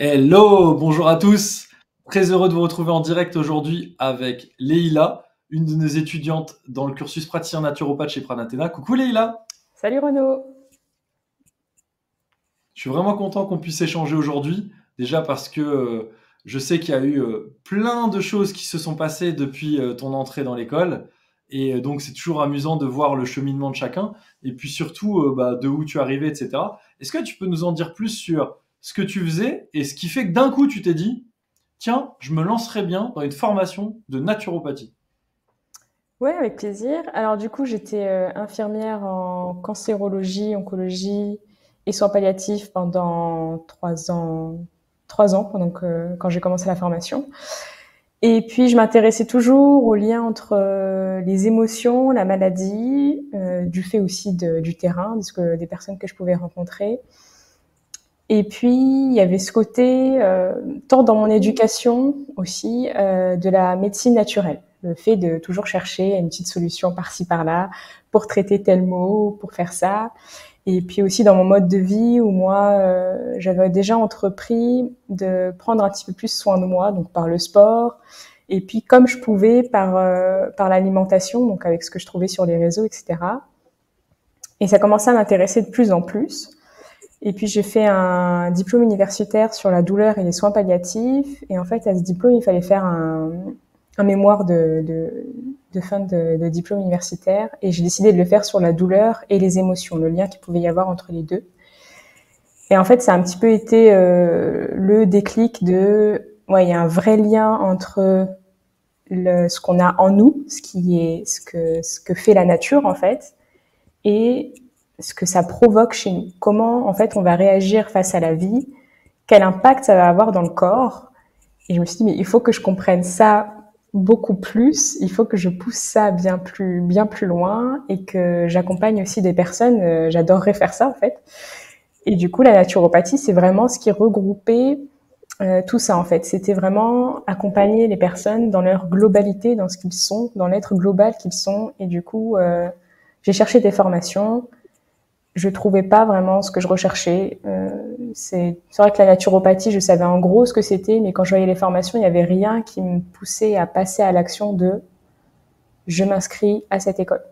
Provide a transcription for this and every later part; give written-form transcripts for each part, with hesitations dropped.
Hello, bonjour à tous. Très heureux de vous retrouver en direct aujourd'hui avec Leïla, une de nos étudiantes dans le cursus praticien naturopathe chez Pranathéna. Coucou Leïla, Salut Renaud. je suis vraiment content qu'on puisse échanger aujourd'hui. Déjà parce que je sais qu'il y a eu plein de choses qui se sont passées depuis ton entrée dans l'école. Et donc c'est toujours amusant de voir le cheminement de chacun. Et puis surtout de où tu es arrivé, etc. Est-ce que tu peux nous en dire plus sur ce que tu faisais et ce qui fait que d'un coup tu t'es dit, tiens, je me lancerais bien dans une formation de naturopathie. Ouais, avec plaisir. Alors du coup, j'étais infirmière en cancérologie, oncologie et soins palliatifs pendant 3 ans, 3 ans quand j'ai commencé la formation. Et puis, je m'intéressais toujours au lien entre les émotions, la maladie, du fait aussi du terrain, des personnes que je pouvais rencontrer. Et puis, il y avait ce côté, tant dans mon éducation aussi, de la médecine naturelle. Le fait de toujours chercher une petite solution par-ci, par-là, pour traiter tel mot, pour faire ça. Et puis aussi dans mon mode de vie où moi, j'avais déjà entrepris de prendre un petit peu plus soin de moi, donc par le sport. Et puis comme je pouvais par l'alimentation, donc avec ce que je trouvais sur les réseaux, etc. Et ça commençait à m'intéresser de plus en plus. Et puis j'ai fait un diplôme universitaire sur la douleur et les soins palliatifs. Et en fait, à ce diplôme, il fallait faire un mémoire de fin de diplôme universitaire. Et j'ai décidé de le faire sur la douleur et les émotions, le lien qu'il pouvait y avoir entre les deux. Et en fait, ça a un petit peu été le déclic de, ouais, il y a un vrai lien entre ce qu'on a en nous, ce que fait la nature en fait, et ce que ça provoque chez nous. Comment, en fait, on va réagir face à la vie, quel impact ça va avoir dans le corps. Et je me suis dit, mais il faut que je comprenne ça beaucoup plus, il faut que je pousse ça bien plus loin et que j'accompagne aussi des personnes. J'adorerais faire ça, en fait. Et du coup, la naturopathie, c'est vraiment ce qui regroupait tout ça, en fait. C'était vraiment accompagner les personnes dans leur globalité, dans ce qu'ils sont, dans l'être global qu'ils sont. Et du coup, j'ai cherché des formations, je trouvais pas vraiment ce que je recherchais. C'est vrai que la naturopathie, je savais en gros ce que c'était, mais quand je voyais les formations, il y avait rien qui me poussait à passer à l'action de je m'inscris à cette école.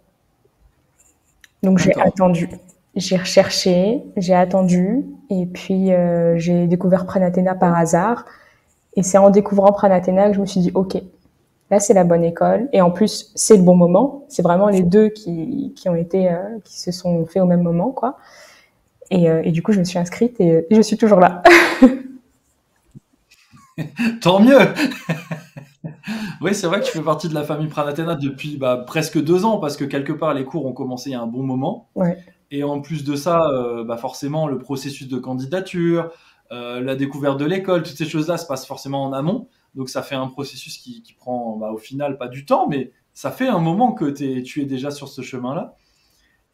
Donc j'ai D'accord. attendu, j'ai recherché, j'ai attendu, et puis j'ai découvert Pranathéna par hasard. Et c'est en découvrant Pranathéna que je me suis dit ok, là c'est la bonne école, et en plus c'est le bon moment. C'est vraiment les deux qui ont été qui se sont faits au même moment, quoi. Et du coup, je me suis inscrite et je suis toujours là. Tant mieux. Oui, c'est vrai que tu fais partie de la famille Pranathéna depuis presque 2 ans, parce que quelque part les cours ont commencé il y a un bon moment. Ouais, Et en plus de ça, forcément, le processus de candidature, la découverte de l'école, toutes ces choses-là se passent forcément en amont. Donc ça fait un processus qui prend au final pas du temps, mais ça fait un moment que tu es déjà sur ce chemin-là.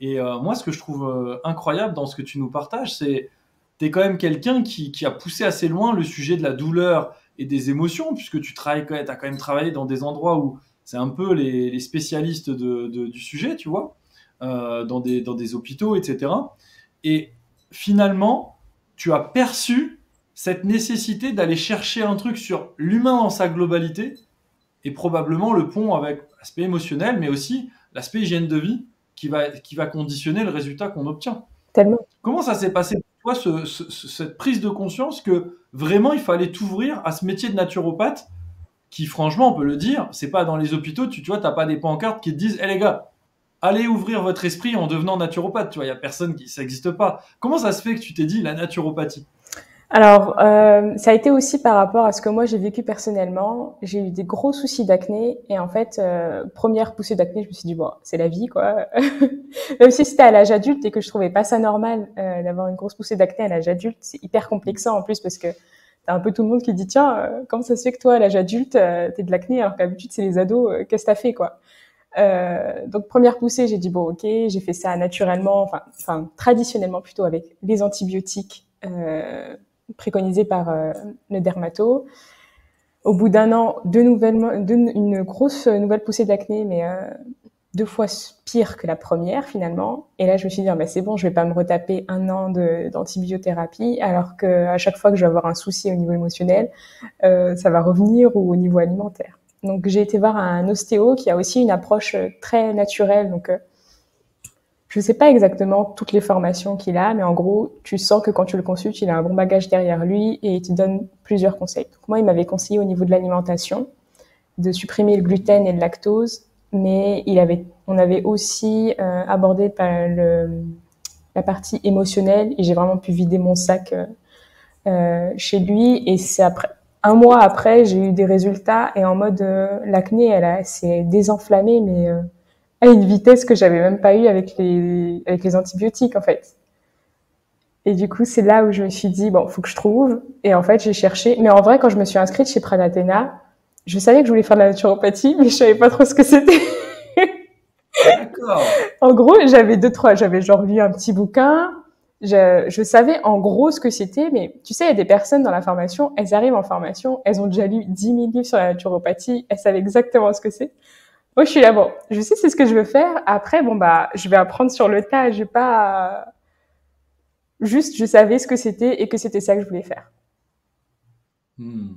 Et moi, ce que je trouve incroyable dans ce que tu nous partages, c'est tu es quand même quelqu'un qui a poussé assez loin le sujet de la douleur et des émotions, puisque tu travailles, as quand même travaillé dans des endroits où c'est un peu les spécialistes du sujet, tu vois, dans des hôpitaux, etc. Et finalement, tu as perçu cette nécessité d'aller chercher un truc sur l'humain dans sa globalité et probablement le pont avec l'aspect émotionnel, mais aussi l'aspect hygiène de vie qui va conditionner le résultat qu'on obtient. tellement. Comment ça s'est passé pour toi, cette prise de conscience que vraiment il fallait t'ouvrir à ce métier de naturopathe qui, franchement, on peut le dire, c'est pas dans les hôpitaux, tu vois, t'as pas des pancartes qui te disent, hé les gars, allez ouvrir votre esprit en devenant naturopathe, tu vois, il y a personne qui, ça n'existe pas. Comment ça se fait que tu t'es dit la naturopathie? Alors, ça a été aussi par rapport à ce que moi j'ai vécu personnellement. J'ai eu des gros soucis d'acné et en fait, première poussée d'acné, je me suis dit bon, c'est la vie quoi. Même si c'était à l'âge adulte et que je trouvais pas ça normal d'avoir une grosse poussée d'acné à l'âge adulte, c'est hyper complexant en plus parce que t'as un peu tout le monde qui dit tiens, comment ça se fait que toi à l'âge adulte t'es de l'acné alors que d'habitude c'est les ados, qu'est-ce que t'as fait quoi. Donc première poussée, j'ai dit bon ok, j'ai fait ça naturellement, enfin traditionnellement plutôt avec les antibiotiques préconisés par le dermato. Au bout d'un an, une grosse nouvelle poussée d'acné, mais 2 fois pire que la première finalement. Et là, je me suis dit, ah, bah, c'est bon, je vais pas me retaper 1 an d'antibiothérapie, alors que à chaque fois que je vais avoir un souci au niveau émotionnel, ça va revenir ou au niveau alimentaire. Donc, j'ai été voir un ostéo qui a aussi une approche très naturelle. Donc, je sais pas exactement toutes les formations qu'il a, mais en gros, tu sens que quand tu le consultes, il a un bon bagage derrière lui et il te donne plusieurs conseils. Donc, moi, il m'avait conseillé au niveau de l'alimentation de supprimer le gluten et le lactose, mais on avait aussi abordé la partie émotionnelle et j'ai vraiment pu vider mon sac chez lui. Et c'est après, 1 mois après, j'ai eu des résultats et en mode l'acné, elle s'est désenflammée, mais à une vitesse que j'avais même pas eu avec les antibiotiques en fait. Et du coup, c'est là où je me suis dit, bon, faut que je trouve. Et en fait, j'ai cherché. Mais en vrai, quand je me suis inscrite chez Pranatena, je savais que je voulais faire de la naturopathie, mais je savais pas trop ce que c'était. D'accord. En gros, j'avais genre lu un petit bouquin. Je savais en gros ce que c'était, mais tu sais, il y a des personnes dans la formation, elles arrivent en formation, elles ont déjà lu 10 000 livres sur la naturopathie, elles savent exactement ce que c'est. Moi, je suis là, bon, je sais c'est ce que je veux faire. Après, bon, bah, je vais apprendre sur le tas, je vais pas, juste, je savais ce que c'était et que c'était ça que je voulais faire. Hmm.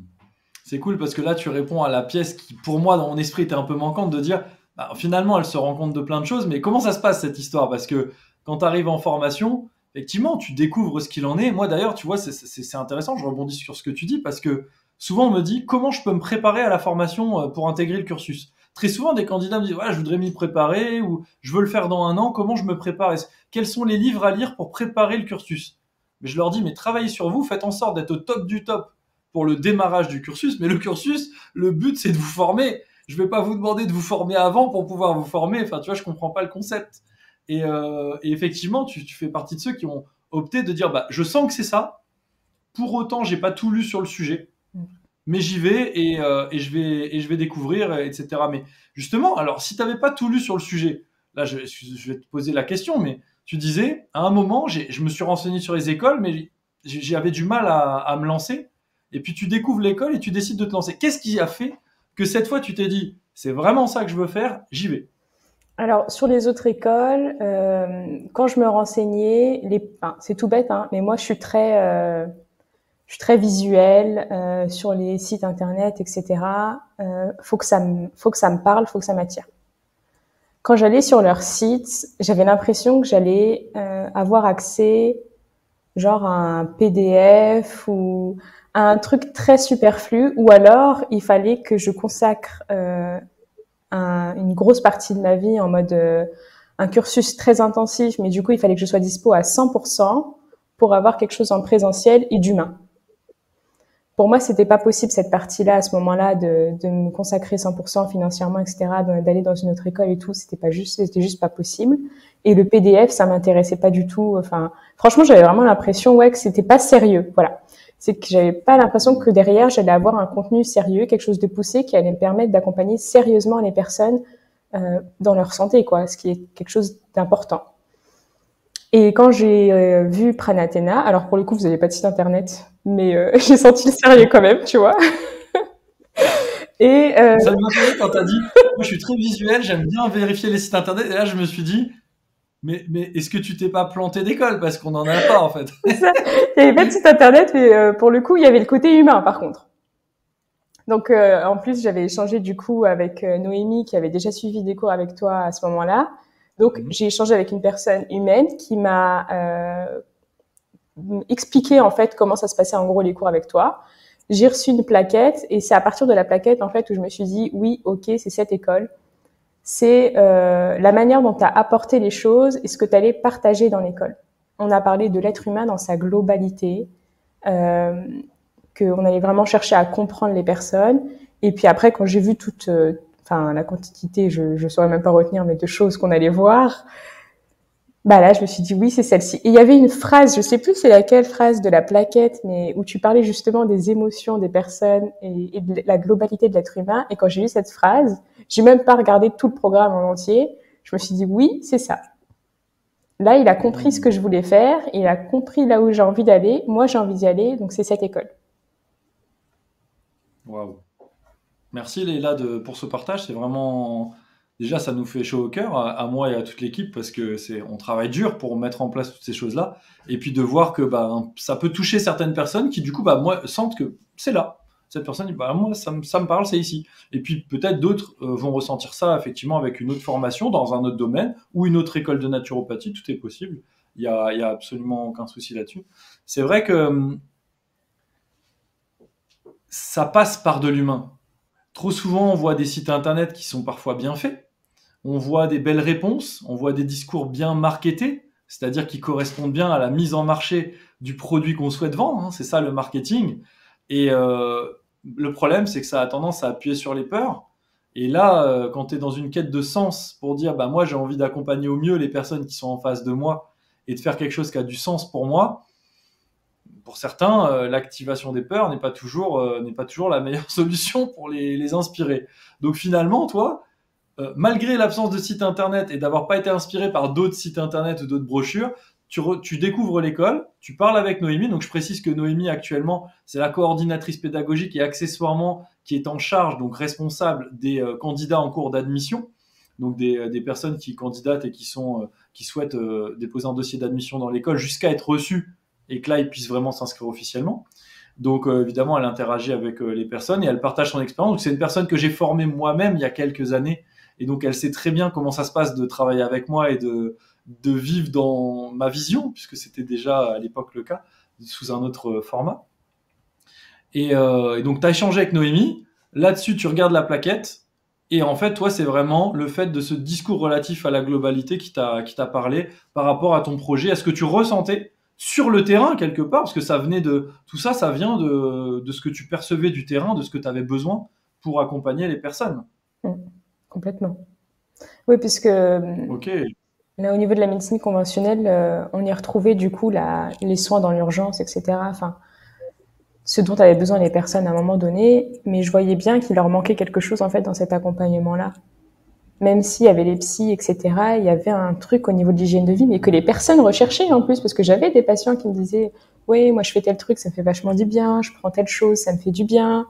C'est cool parce que là, tu réponds à la pièce qui, pour moi, dans mon esprit, était un peu manquante de dire, bah, finalement, elle se rend compte de plein de choses, mais comment ça se passe cette histoire? Parce que quand tu arrives en formation, effectivement, tu découvres ce qu'il en est. Moi, d'ailleurs, tu vois, c'est intéressant, je rebondis sur ce que tu dis parce que souvent, on me dit, comment je peux me préparer à la formation pour intégrer le cursus? Très souvent, des candidats me disent, ouais, je voudrais m'y préparer ou je veux le faire dans 1 an, comment je me prépare? Quels sont les livres à lire pour préparer le cursus? Mais je leur dis, mais travaillez sur vous, faites en sorte d'être au top du top pour le démarrage du cursus, mais le cursus, le but, c'est de vous former. Je vais pas vous demander de vous former avant pour pouvoir vous former. Enfin, tu vois, je comprends pas le concept. Et effectivement, tu fais partie de ceux qui ont opté de dire, bah, je sens que c'est ça. Pour autant, j'ai pas tout lu sur le sujet, mais j'y vais et je vais découvrir, etc. Mais justement, alors, si tu n'avais pas tout lu sur le sujet, là, je vais te poser la question, mais tu disais, à un moment, je me suis renseigné sur les écoles, mais j'avais du mal à me lancer. Et puis tu découvres l'école et tu décides de te lancer. Qu'est-ce qui a fait que cette fois, tu t'es dit, c'est vraiment ça que je veux faire, j'y vais? Alors, sur les autres écoles, quand je me renseignais, enfin, c'est tout bête, hein, mais moi, je suis très visuelle sur les sites internet, etc. Faut que ça me parle, faut que ça m'attire. Quand j'allais sur leur site, j'avais l'impression que j'allais avoir accès, genre à un PDF ou à un truc très superflu, ou alors il fallait que je consacre une grosse partie de ma vie en mode un cursus très intensif, mais du coup, il fallait que je sois dispo à 100% pour avoir quelque chose en présentiel et d'humain. Pour moi, c'était pas possible cette partie-là à ce moment-là de me consacrer 100% financièrement, etc., d'aller dans une autre école et tout. C'était juste pas possible. Et le PDF, ça m'intéressait pas du tout. Enfin, franchement, j'avais vraiment l'impression, ouais, que c'était pas sérieux. Voilà. C'est que j'avais pas l'impression que derrière, j'allais avoir un contenu sérieux, quelque chose de poussé qui allait me permettre d'accompagner sérieusement les personnes dans leur santé, quoi, ce qui est quelque chose d'important. Et quand j'ai vu Pranatena, alors pour le coup, vous n'avez pas de site internet, mais j'ai senti le sérieux quand même, tu vois. Et Ça m'a fait rire quand tu as dit, moi je suis très visuel, j'aime bien vérifier les sites internet. Et là, je me suis dit, mais est-ce que tu t'es pas planté d'école? Parce qu'on n'en a pas, en fait. ça, il n'y avait pas de site internet, mais pour le coup, il y avait le côté humain, par contre. Donc, en plus, j'avais échangé du coup avec Noémie, qui avait déjà suivi des cours avec toi à ce moment-là. Donc, Mhm. j'ai échangé avec une personne humaine qui m'a expliqué en fait comment ça se passait en gros les cours avec toi. J'ai reçu une plaquette et c'est à partir de la plaquette en fait où je me suis dit oui, ok, c'est cette école. C'est la manière dont tu as apporté les choses et ce que tu allais partager dans l'école. On a parlé de l'être humain dans sa globalité, euh, qu'on allait vraiment chercher à comprendre les personnes. Et puis après, quand j'ai vu toute, enfin la quantité, je saurais même pas retenir, mais de choses qu'on allait voir, bah là, je me suis dit oui, c'est celle-ci. Et il y avait une phrase, je sais plus c'est laquelle phrase de la plaquette, mais où tu parlais justement des émotions des personnes et de la globalité de l'être humain. Et quand j'ai lu cette phrase, j'ai même pas regardé tout le programme en entier. Je me suis dit oui, c'est ça. Là, il a compris ce que je voulais faire, il a compris là où j'ai envie d'aller. Moi, j'ai envie d'y aller, donc c'est cette école. Waouh. Merci Leïla pour ce partage, c'est vraiment déjà, ça nous fait chaud au cœur, à moi et à toute l'équipe, parce que on travaille dur pour mettre en place toutes ces choses-là. Et puis de voir que bah, ça peut toucher certaines personnes qui, du coup, bah, moi, sentent que c'est là. Cette personne dit, bah, moi, ça me parle, c'est ici. Et puis peut-être d'autres vont ressentir ça, effectivement, avec une autre formation dans un autre domaine ou une autre école de naturopathie, tout est possible. Il y a absolument aucun souci là-dessus. C'est vrai que ça passe par de l'humain. Trop souvent, on voit des sites internet qui sont parfois bien faits, on voit des belles réponses, on voit des discours bien marketés, c'est-à-dire qui correspondent bien à la mise en marché du produit qu'on souhaite vendre, hein, c'est ça le marketing. Et le problème, c'est que ça a tendance à appuyer sur les peurs. Et là, quand tu es dans une quête de sens pour dire, bah, moi j'ai envie d'accompagner au mieux les personnes qui sont en face de moi et de faire quelque chose qui a du sens pour moi, pour certains, l'activation des peurs n'est pas toujours la meilleure solution pour les inspirer. Donc finalement, toi, malgré l'absence de site internet et d'avoir pas été inspiré par d'autres sites internet ou d'autres brochures, tu découvres l'école, tu parles avec Noémie. Donc je précise que Noémie actuellement, c'est la coordinatrice pédagogique et accessoirement qui est en charge, donc responsable des candidats en cours d'admission. Donc des personnes qui candidatent et qui souhaitent déposer un dossier d'admission dans l'école jusqu'à être reçues et que là ils puissent vraiment s'inscrire officiellement. Donc évidemment, elle interagit avec les personnes et elle partage son expérience. Donc c'est une personne que j'ai formée moi-même il y a quelques années et donc elle sait très bien comment ça se passe de travailler avec moi et de vivre dans ma vision, puisque c'était déjà à l'époque le cas, sous un autre format. Et donc tu as échangé avec Noémie, là-dessus tu regardes la plaquette, et en fait toi c'est vraiment le fait de ce discours relatif à la globalité qui t'a parlé par rapport à ton projet, à ce que tu ressentais sur le terrain quelque part, parce que ça venait de tout ça, ça vient de ce que tu percevais du terrain, de ce que tu avais besoin pour accompagner les personnes. Mmh. Complètement. Oui, puisque Ok. là, au niveau de la médecine conventionnelle, on y retrouvait du coup les soins dans l'urgence, etc. Enfin, ce dont avaient besoin les personnes à un moment donné, mais je voyais bien qu'il leur manquait quelque chose en fait dans cet accompagnement-là. Même s'il y avait les psys, etc., il y avait un truc au niveau de l'hygiène de vie, mais que les personnes recherchaient en plus, parce que j'avais des patients qui me disaient « Oui, moi je fais tel truc, ça me fait vachement du bien, je prends telle chose, ça me fait du bien ».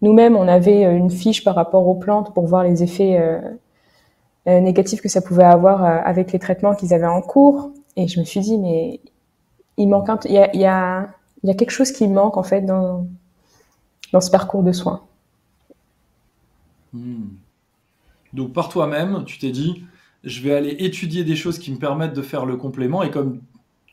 Nous-mêmes, on avait une fiche par rapport aux plantes pour voir les effets négatifs que ça pouvait avoir avec les traitements qu'ils avaient en cours. Et je me suis dit, mais il manque il y a quelque chose qui manque en fait dans ce parcours de soins. Hmm. Donc par toi-même, tu t'es dit, je vais aller étudier des choses qui me permettent de faire le complément. Et comme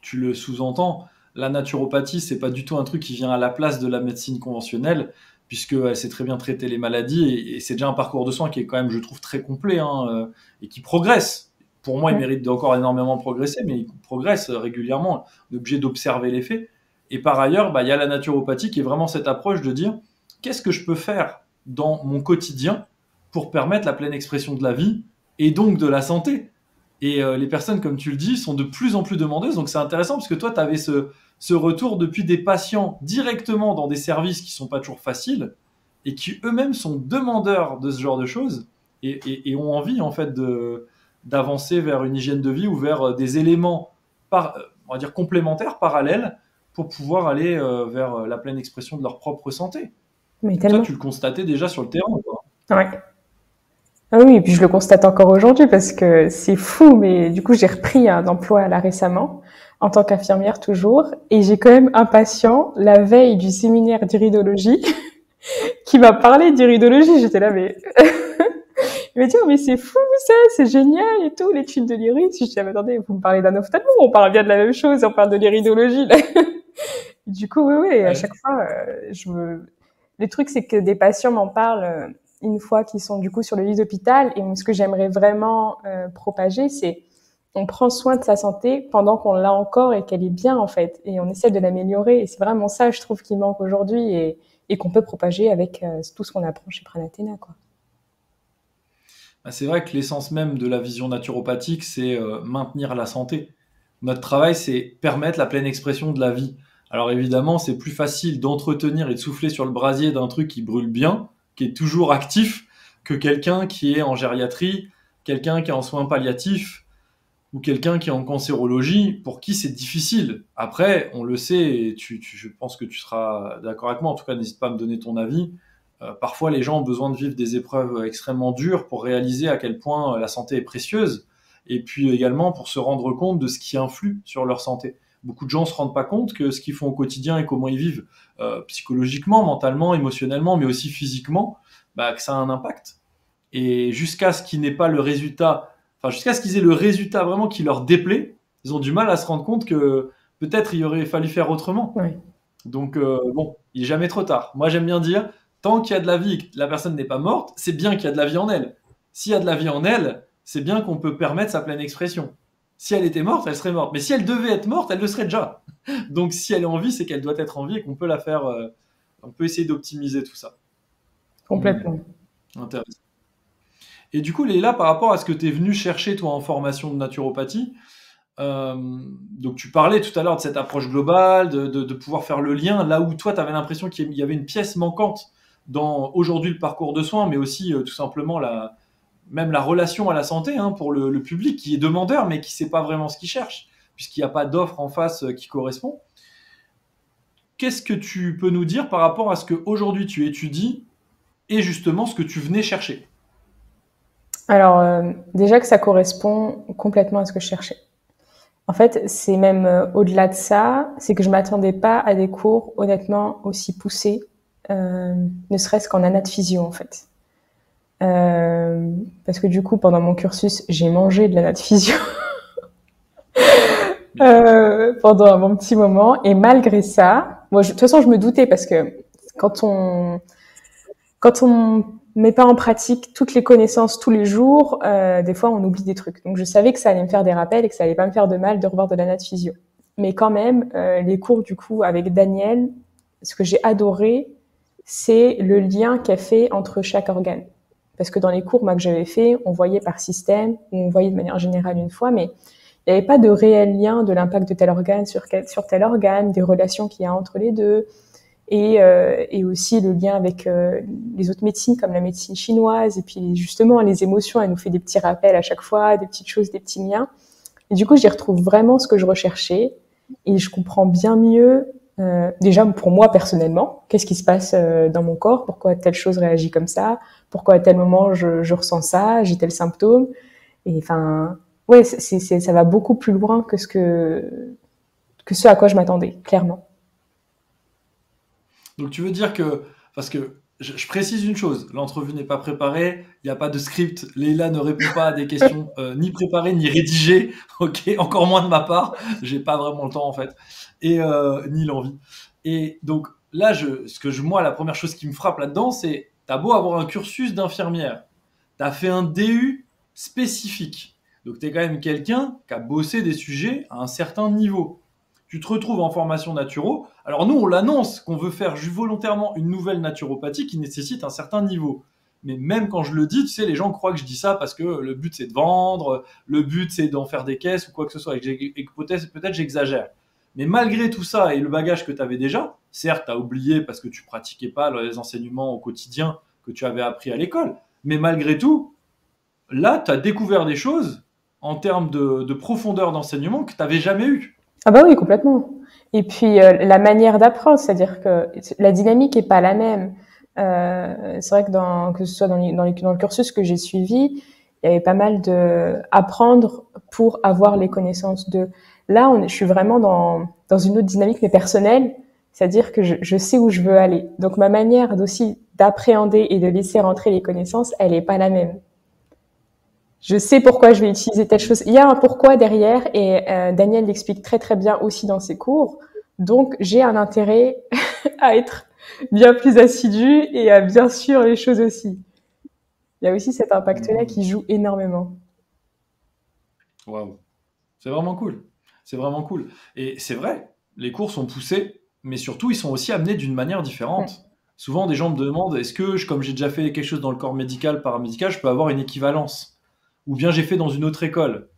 tu le sous-entends, la naturopathie, c'est pas du tout un truc qui vient à la place de la médecine conventionnelle, puisqu'elle sait très bien traiter les maladies. Et c'est déjà un parcours de soins qui est quand même, je trouve, très complet hein, et qui progresse. Pour moi, il mérite d'encore énormément progresser, mais il progresse régulièrement. On est obligé d'observer les faits. Et par ailleurs, bah, il y a la naturopathie qui est vraiment cette approche de dire, qu'est-ce que je peux faire dans mon quotidien pour permettre la pleine expression de la vie et donc de la santé. Et les personnes, comme tu le dis, sont de plus en plus demandeuses. Donc c'est intéressant parce que toi, tu avais ce retour depuis des patients directement dans des services qui sont pas toujours faciles et qui eux-mêmes sont demandeurs de ce genre de choses et ont envie en fait d'avancer vers une hygiène de vie ou vers des éléments on va dire complémentaires, parallèles, pour pouvoir aller vers la pleine expression de leur propre santé. Mais Toi, tellement. tu le constatais déjà sur le terrain, quoi. Ouais. Ah oui, et puis je le constate encore aujourd'hui parce que c'est fou, mais du coup j'ai repris un emploi là récemment, en tant qu'infirmière toujours, et j'ai quand même un patient, la veille du séminaire d'iridologie, qui m'a parlé d'iridologie. J'étais là, mais il m'a dit, oh, mais c'est fou ça, c'est génial et tout, l'étude de l'iris. Je dis, ah, mais attendez, vous me parlez d'un ophtalmo, on parle bien de la même chose, on parle de l'iridologie là. Du coup, oui, oui, à Ouais. chaque fois, le truc, c'est que des patients m'en parlent une fois qu'ils sont du coup sur le lit d'hôpital. Et ce que j'aimerais vraiment propager, c'est on prend soin de sa santé pendant qu'on l'a encore et qu'elle est bien en fait, et on essaie de l'améliorer. Et c'est vraiment ça, je trouve, qui manque aujourd'hui et qu'on peut propager avec tout ce qu'on apprend chez Pranathéna, quoi. Bah, c'est vrai que l'essence même de la vision naturopathique, c'est maintenir la santé. Notre travail, c'est permettre la pleine expression de la vie. Alors évidemment, c'est plus facile d'entretenir et de souffler sur le brasier d'un truc qui brûle bien, qui est toujours actif, que quelqu'un qui est en gériatrie, quelqu'un qui est en soins palliatifs ou quelqu'un qui est en cancérologie, pour qui c'est difficile. Après, on le sait, et je pense que tu seras d'accord avec moi, en tout cas, n'hésite pas à me donner ton avis. Parfois, les gens ont besoin de vivre des épreuves extrêmement dures pour réaliser à quel point la santé est précieuse, et puis également pour se rendre compte de ce qui influe sur leur santé. Beaucoup de gens se rendent pas compte que ce qu'ils font au quotidien et comment ils vivent psychologiquement, mentalement, émotionnellement, mais aussi physiquement, bah, que ça a un impact. Et jusqu'à ce qu'ils n'aient pas le résultat, enfin jusqu'à ce qu'ils aient le résultat vraiment qui leur déplaît, ils ont du mal à se rendre compte que peut-être il aurait fallu faire autrement. Oui, Donc bon, il est jamais trop tard. Moi j'aime bien dire, tant qu'il y a de la vie et que la personne n'est pas morte, c'est bien qu'il y a de la vie en elle. S'il y a de la vie en elle, c'est bien qu'on peut permettre sa pleine expression. Si elle était morte, elle serait morte. Mais si elle devait être morte, elle le serait déjà. Donc si elle est en vie, c'est qu'elle doit être en vie et qu'on peut la faire. On peut essayer d'optimiser tout ça. complètement. Intéressant. Et du coup, Léla, par rapport à ce que tu es venu chercher toi en formation de naturopathie, euh, donc tu parlais tout à l'heure de cette approche globale, de pouvoir faire le lien, là où toi tu avais l'impression qu'il y avait une pièce manquante dans aujourd'hui le parcours de soins, mais aussi tout simplement même la relation à la santé hein, pour le public qui est demandeur, mais qui ne sait pas vraiment ce qu'il cherche, puisqu'il n'y a pas d'offre en face qui correspond. Qu'est-ce que tu peux nous dire par rapport à ce qu'aujourd'hui tu étudies et justement ce que tu venais chercher? Alors, déjà que ça correspond complètement à ce que je cherchais. En fait, c'est même au-delà de ça, c'est que je m'attendais pas à des cours honnêtement aussi poussés, ne serait-ce qu'en anatomie en fait. Parce que du coup, pendant mon cursus, j'ai mangé de l'anatomie pendant un bon petit moment, et malgré ça, moi, de toute façon, je me doutais parce que quand on quand on met pas en pratique toutes les connaissances tous les jours, des fois on oublie des trucs. Donc je savais que ça allait me faire des rappels et que ça allait pas me faire de mal de revoir de la nat physio. Mais quand même, les cours du coup avec Daniel, ce que j'ai adoré, c'est le lien qu'a fait entre chaque organe. Parce que dans les cours moi, que j'avais fait, on voyait par système, ou on voyait de manière générale une fois, mais il n'y avait pas de réel lien de l'impact de tel organe sur tel organe, des relations qu'il y a entre les deux, et aussi le lien avec les autres médecines comme la médecine chinoise, et puis justement les émotions, elle nous fait des petits rappels à chaque fois, des petites choses, des petits liens, et du coup j'y retrouve vraiment ce que je recherchais, et je comprends bien mieux déjà pour moi personnellement qu'est-ce qui se passe dans mon corps, pourquoi telle chose réagit comme ça, pourquoi à tel moment je ressens ça, j'ai tel symptôme, et enfin ouais, ça va beaucoup plus loin que ce à quoi je m'attendais, clairement. Donc tu veux dire que, parce que je précise une chose, l'entrevue n'est pas préparée, il n'y a pas de script, Leïla ne répond pas à des questions ni préparées ni rédigées, ok, encore moins de ma part, j'ai pas vraiment le temps en fait, et ni l'envie. Et donc là, moi, la première chose qui me frappe là-dedans, c'est, t'as beau avoir un cursus d'infirmière, t'as fait un DU spécifique, donc t'es quand même quelqu'un qui a bossé des sujets à un certain niveau. Tu te retrouves en formation naturo. Alors nous, on l'annonce qu'on veut faire volontairement une nouvelle naturopathie qui nécessite un certain niveau. Mais même quand je le dis, tu sais, les gens croient que je dis ça parce que le but c'est de vendre, le but c'est d'en faire des caisses ou quoi que ce soit, et que peut-être j'exagère. Mais malgré tout ça et le bagage que tu avais déjà, certes, tu as oublié parce que tu pratiquais pas les enseignements au quotidien que tu avais appris à l'école, mais malgré tout, là, tu as découvert des choses en termes de profondeur d'enseignement que tu n'avais jamais eu. Ah bah oui, complètement. Et puis la manière d'apprendre, c'est-à-dire que la dynamique est pas la même. C'est vrai que que ce soit dans le cursus que j'ai suivi, il y avait pas mal de apprendre pour avoir les connaissances de. Là, je suis vraiment dans une autre dynamique mais personnelle, c'est-à-dire que je sais où je veux aller. Donc ma manière aussi d'appréhender et de laisser rentrer les connaissances, elle est pas la même. Je sais pourquoi je vais utiliser telle chose. Il y a un pourquoi derrière et Daniel l'explique très très bien aussi dans ses cours. Donc j'ai un intérêt à être bien plus assidu et à bien suivre les choses aussi. Il y a aussi cet impact-là qui joue énormément. Waouh. C'est vraiment cool. C'est vraiment cool. Et c'est vrai, les cours sont poussés, mais surtout, ils sont aussi amenés d'une manière Mm. différente. Souvent, des gens me demandent, est-ce que, comme j'ai déjà fait quelque chose dans le corps médical, paramédical, je peux avoir une équivalence? Ou bien j'ai fait dans une autre école.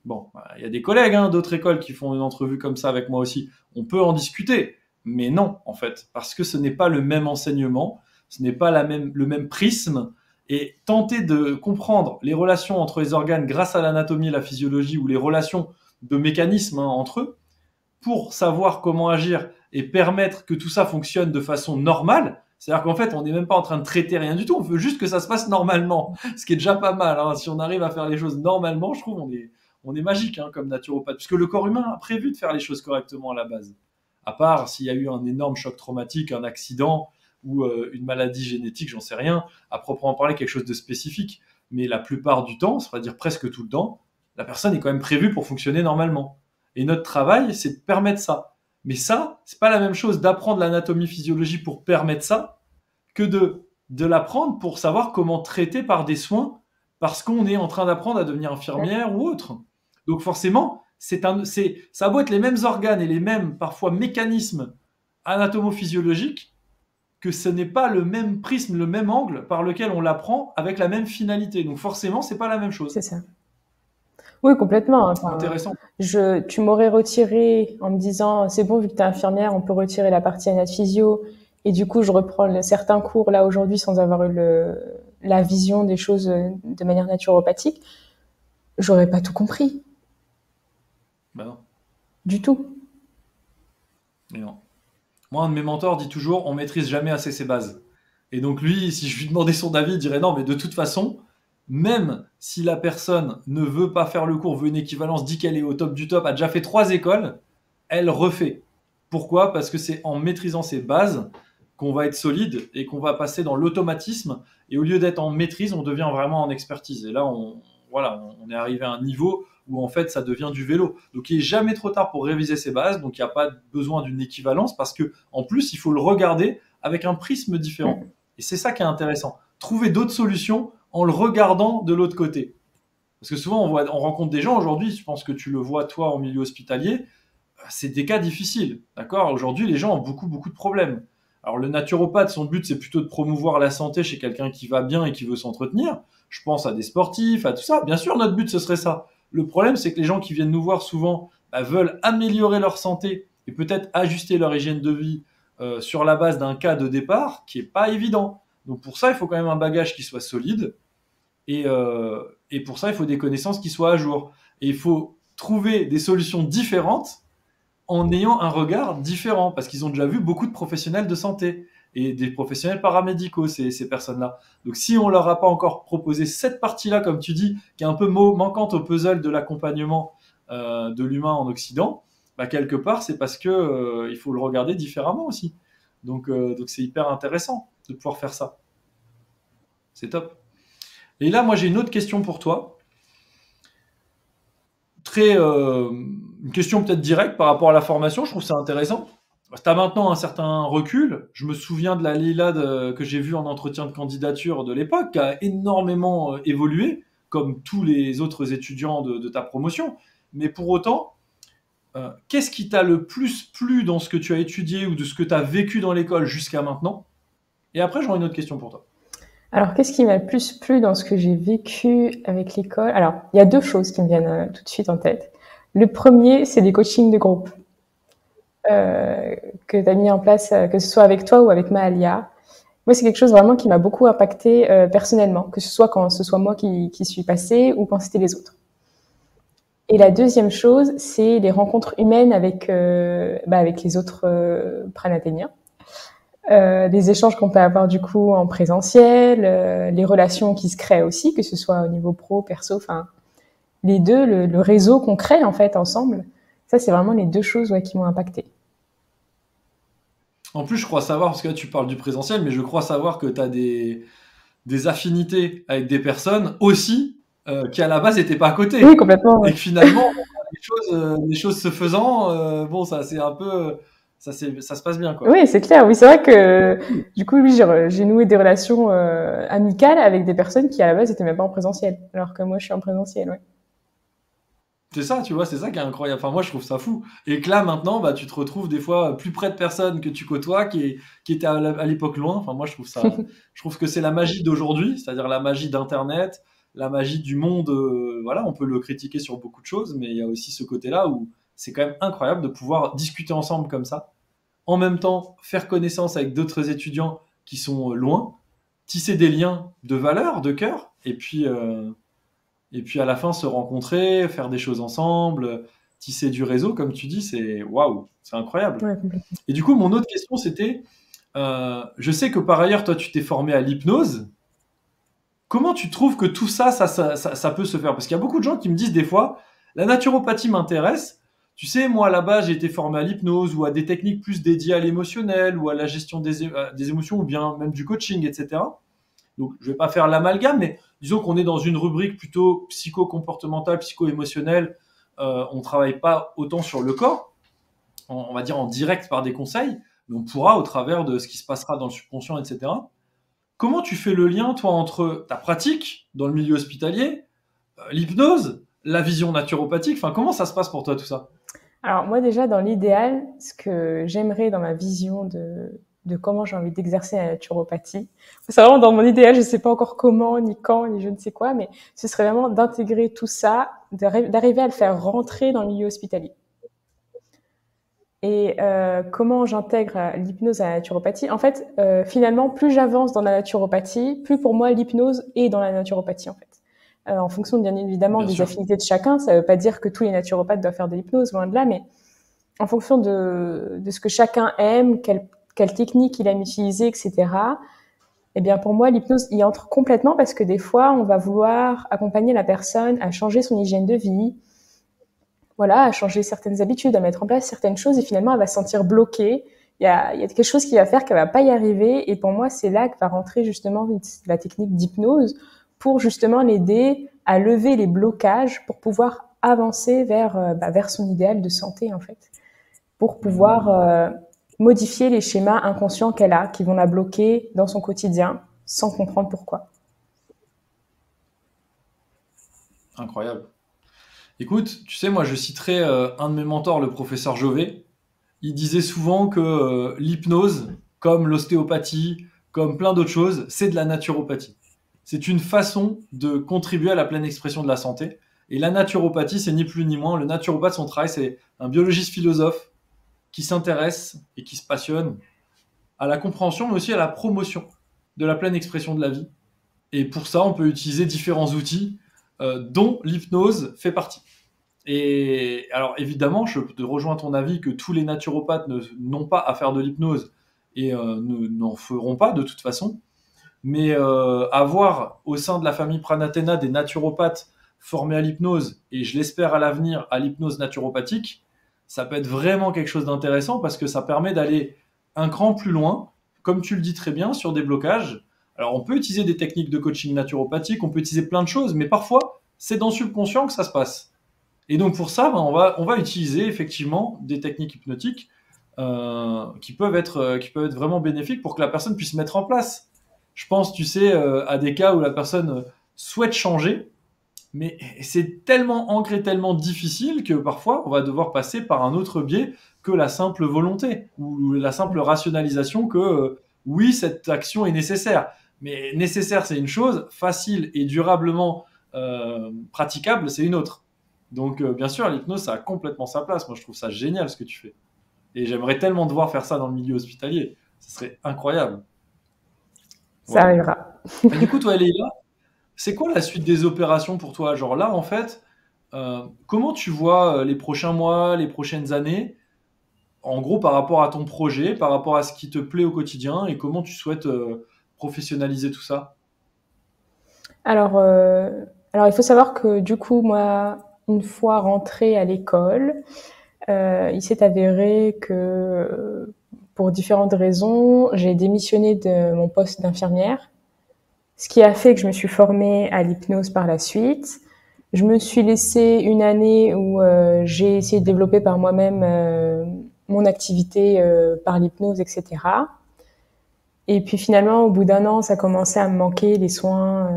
Bon, il y a des collègues hein, d'autres écoles qui font une entrevue comme ça avec moi aussi. On peut en discuter, mais non, en fait, parce que ce n'est pas le même enseignement, ce n'est pas le même prisme. Et tenter de comprendre les relations entre les organes grâce à l'anatomie et la physiologie, ou les relations de mécanismes hein, entre eux, pour savoir comment agir et permettre que tout ça fonctionne de façon normale, C'est-à-dire qu'en fait, on n'est même pas en train de traiter rien du tout. On veut juste que ça se passe normalement, ce qui est déjà pas mal. Hein. Si on arrive à faire les choses normalement, je trouve on est magique hein, comme naturopathe, puisque le corps humain a prévu de faire les choses correctement à la base. À part s'il y a eu un énorme choc traumatique, un accident ou une maladie génétique, j'en sais rien, à proprement parler quelque chose de spécifique. Mais la plupart du temps, c'est-à-dire presque tout le temps, la personne est quand même prévue pour fonctionner normalement. Et notre travail, c'est de permettre ça. Mais ça, c'est pas la même chose d'apprendre l'anatomie physiologie pour permettre ça que de l'apprendre pour savoir comment traiter par des soins parce qu'on est en train d'apprendre à devenir infirmière ou autre. Donc forcément, ça a beau être les mêmes organes et les mêmes parfois mécanismes anatomo-physiologiques, que ce n'est pas le même prisme, le même angle par lequel on l'apprend avec la même finalité. Donc forcément, c'est pas la même chose. C'est ça. Oui, complètement. Enfin, intéressant. Tu m'aurais retiré en me disant, c'est bon, vu que tu es infirmière, on peut retirer la partie anat physio. Et du coup, je reprends certains cours là aujourd'hui sans avoir eu la vision des choses de manière naturopathique. J'aurais pas tout compris. Ben non. Du tout. Mais non. Moi, un de mes mentors dit toujours, on maîtrise jamais assez ses bases. Et donc lui, si je lui demandais son avis, il dirait non, mais de toute façon, même si la personne ne veut pas faire le cours, veut une équivalence, dit qu'elle est au top du top, a déjà fait 3 écoles, elle refait. Pourquoi ? Parce que c'est en maîtrisant ses bases qu'on va être solide et qu'on va passer dans l'automatisme. Et au lieu d'être en maîtrise, on devient vraiment en expertise. Et là, on est arrivé à un niveau où en fait ça devient du vélo. Donc il n'est jamais trop tard pour réviser ses bases, donc il n'y a pas besoin d'une équivalence parce que en plus il faut le regarder avec un prisme différent. Et c'est ça qui est intéressant. Trouver d'autres solutions en le regardant de l'autre côté. Parce que souvent on rencontre des gens aujourd'hui, je pense que tu le vois toi en milieu hospitalier, c'est des cas difficiles. D'accord ? Aujourd'hui les gens ont beaucoup de problèmes. Alors le naturopathe, son but c'est plutôt de promouvoir la santé chez quelqu'un qui va bien et qui veut s'entretenir. Je pense à des sportifs, à tout ça. Bien sûr, notre but ce serait ça. Le problème, c'est que les gens qui viennent nous voir souvent veulent améliorer leur santé et peut-être ajuster leur hygiène de vie sur la base d'un cas de départ qui est pas évident. Donc pour ça, il faut quand même un bagage qui soit solide et pour ça, il faut des connaissances qui soient à jour. Et il faut trouver des solutions différentes en ayant un regard différent parce qu'ils ont déjà vu beaucoup de professionnels de santé et des professionnels paramédicaux, ces personnes-là. Donc si on leur a pas encore proposé cette partie-là, comme tu dis, qui est un peu manquante au puzzle de l'accompagnement de l'humain en Occident, bah, quelque part, c'est parce que il faut le regarder différemment aussi. Donc c'est hyper intéressant de pouvoir faire ça. C'est top. Et là, moi, j'ai une autre question pour toi. Une question peut-être directe par rapport à la formation, je trouve ça intéressant. Tu as maintenant un certain recul. Je me souviens de la Leïla que j'ai vue en entretien de candidature de l'époque, qui a énormément évolué, comme tous les autres étudiants de ta promotion. Mais pour autant, qu'est-ce qui t'a le plus plu dans ce que tu as étudié ou de ce que tu as vécu dans l'école jusqu'à maintenant ? Et après, j'aurai une autre question pour toi. Alors, qu'est-ce qui m'a le plus plu dans ce que j'ai vécu avec l'école ? Alors, il y a 2 choses qui me viennent tout de suite en tête. Le premier, c'est des coachings de groupe que tu as mis en place, que ce soit avec toi ou avec Mahalia. Moi, c'est quelque chose vraiment qui m'a beaucoup impacté personnellement, que ce soit quand ce soit moi qui suis passée ou quand c'était les autres. Et la deuxième chose, c'est les rencontres humaines avec les autres pranathéniens. Les échanges qu'on peut avoir du coup en présentiel, les relations qui se créent aussi, que ce soit au niveau pro, perso, enfin les deux, le réseau qu'on crée en fait ensemble, ça c'est vraiment les 2 choses qui m'ont impacté. En plus, je crois savoir, parce que là tu parles du présentiel, mais je crois savoir que tu as des affinités avec des personnes aussi qui à la base n'étaient pas à côté. Oui, complètement. Et que finalement, les choses se faisant, bon, ça c'est un peu... Ça se passe bien, quoi. Oui, c'est clair. Oui, c'est vrai que du coup, oui, j'ai noué des relations amicales avec des personnes qui à la base étaient même pas en présentiel, alors que moi, je suis en présentiel. Ouais. C'est ça, tu vois, c'est ça qui est incroyable. Enfin, moi, je trouve ça fou. Et que là, maintenant, bah, tu te retrouves des fois plus près de personnes que tu côtoies, qui étaient à l'époque loin. Enfin, moi, je trouve ça, je trouve que c'est la magie d'aujourd'hui, c'est-à-dire la magie d'Internet, la magie du monde. Voilà, on peut le critiquer sur beaucoup de choses, mais il y a aussi ce côté-là où c'est quand même incroyable de pouvoir discuter ensemble comme ça. En même temps, faire connaissance avec d'autres étudiants qui sont loin, tisser des liens de valeur, de cœur, et puis à la fin se rencontrer, faire des choses ensemble, tisser du réseau, comme tu dis, c'est waouh, c'est incroyable. Ouais, complètement. Et du coup, mon autre question, c'était Je sais que par ailleurs, toi, tu t'es formé à l'hypnose. Comment tu trouves que tout ça, ça peut se faire? Parce qu'il y a beaucoup de gens qui me disent des fois, la naturopathie m'intéresse. Tu sais, moi, là-bas, j'ai été formé à l'hypnose ou à des techniques plus dédiées à l'émotionnel ou à la gestion des émotions ou bien même du coaching, etc. Donc, je vais pas faire l'amalgame, mais disons qu'on est dans une rubrique plutôt psycho-comportementale, psycho-émotionnelle. On travaille pas autant sur le corps, on va dire en direct par des conseils, mais on pourra au travers de ce qui se passera dans le subconscient, etc. Comment tu fais le lien, toi, entre ta pratique dans le milieu hospitalier, l'hypnose, la vision naturopathique? Enfin, comment ça se passe pour toi tout ça? Alors moi déjà, dans l'idéal, ce que j'aimerais dans ma vision de comment j'ai envie d'exercer la naturopathie, c'est vraiment dans mon idéal, je sais pas encore comment, ni quand, ni je ne sais quoi, mais ce serait vraiment d'intégrer tout ça, d'arriver à le faire rentrer dans le milieu hospitalier. Et comment j'intègre l'hypnose à la naturopathie? En fait, finalement, plus j'avance dans la naturopathie, plus pour moi l'hypnose est dans la naturopathie en fait. En fonction bien évidemment Bien des sûr. affinités de chacun, ça ne veut pas dire que tous les naturopathes doivent faire de l'hypnose, loin de là, mais en fonction de ce que chacun aime, quelle technique il aime utiliser, etc. Eh bien, pour moi, l'hypnose y entre complètement parce que des fois, on va vouloir accompagner la personne à changer son hygiène de vie, voilà, à changer certaines habitudes, à mettre en place certaines choses, et finalement, elle va se sentir bloquée. Il y a quelque chose qui va faire qu'elle va pas y arriver, et pour moi, c'est là que va rentrer justement la technique d'hypnose pour justement l'aider à lever les blocages pour pouvoir avancer vers son idéal de santé, en fait, pour pouvoir modifier les schémas inconscients qu'elle a, qui vont la bloquer dans son quotidien, sans comprendre pourquoi. Incroyable. Écoute, tu sais, moi, je citerai un de mes mentors, le professeur Jovet. Il disait souvent que l'hypnose, comme l'ostéopathie, comme plein d'autres choses, c'est de la naturopathie. C'est une façon de contribuer à la pleine expression de la santé. Et la naturopathie, c'est ni plus ni moins. Le naturopathe, son travail, c'est un biologiste philosophe qui s'intéresse et qui se passionne à la compréhension, mais aussi à la promotion de la pleine expression de la vie. Et pour ça, on peut utiliser différents outils, dont l'hypnose fait partie. Et alors évidemment, je te rejoins ton avis que tous les naturopathes n'ont pas à faire de l'hypnose et n'en feront pas de toute façon. Mais avoir au sein de la famille Pranatena des naturopathes formés à l'hypnose, et je l'espère à l'avenir à l'hypnose naturopathique, ça peut être vraiment quelque chose d'intéressant parce que ça permet d'aller un cran plus loin, comme tu le dis très bien, sur des blocages. Alors on peut utiliser des techniques de coaching naturopathique, on peut utiliser plein de choses, mais parfois c'est dans le subconscient que ça se passe. Et donc pour ça, ben, on va utiliser effectivement des techniques hypnotiques qui peuvent être vraiment bénéfiques pour que la personne puisse mettre en place. Je pense, tu sais, à des cas où la personne souhaite changer, mais c'est tellement ancré, tellement difficile que parfois on va devoir passer par un autre biais que la simple volonté ou la simple rationalisation que oui, cette action est nécessaire. Mais nécessaire, c'est une chose, facile et durablement praticable, c'est une autre. Donc, bien sûr, l'hypnose, ça a complètement sa place. Moi, je trouve ça génial ce que tu fais. Et j'aimerais tellement devoir faire ça dans le milieu hospitalier. Ce serait incroyable. Ça Ouais. arrivera. Et du coup, toi, Leïla, c'est quoi la suite des opérations pour toi? Genre là, en fait, comment tu vois les prochains mois, les prochaines années, en gros, par rapport à ton projet, par rapport à ce qui te plaît au quotidien et comment tu souhaites professionnaliser tout ça? Alors, alors, il faut savoir que du coup, moi, une fois rentrée à l'école, il s'est avéré que, pour différentes raisons, j'ai démissionné de mon poste d'infirmière, ce qui a fait que je me suis formée à l'hypnose par la suite. Je me suis laissée une année où j'ai essayé de développer par moi-même mon activité par l'hypnose, etc. Et puis finalement, au bout d'un an, ça commençait à me manquer les soins,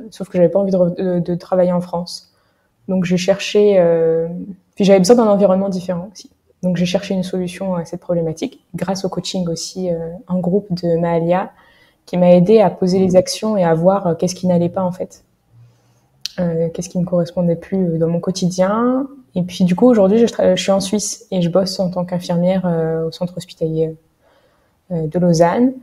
sauf que j'avais pas envie de travailler en France. Donc j'ai cherché, puis j'avais besoin d'un environnement différent aussi. Donc j'ai cherché une solution à cette problématique, grâce au coaching aussi en groupe de Mahalia, qui m'a aidé à poser les actions et à voir qu'est-ce qui n'allait pas en fait, qu'est-ce qui ne correspondait plus dans mon quotidien. Et puis du coup aujourd'hui, je suis en Suisse et je bosse en tant qu'infirmière au centre hospitalier de Lausanne.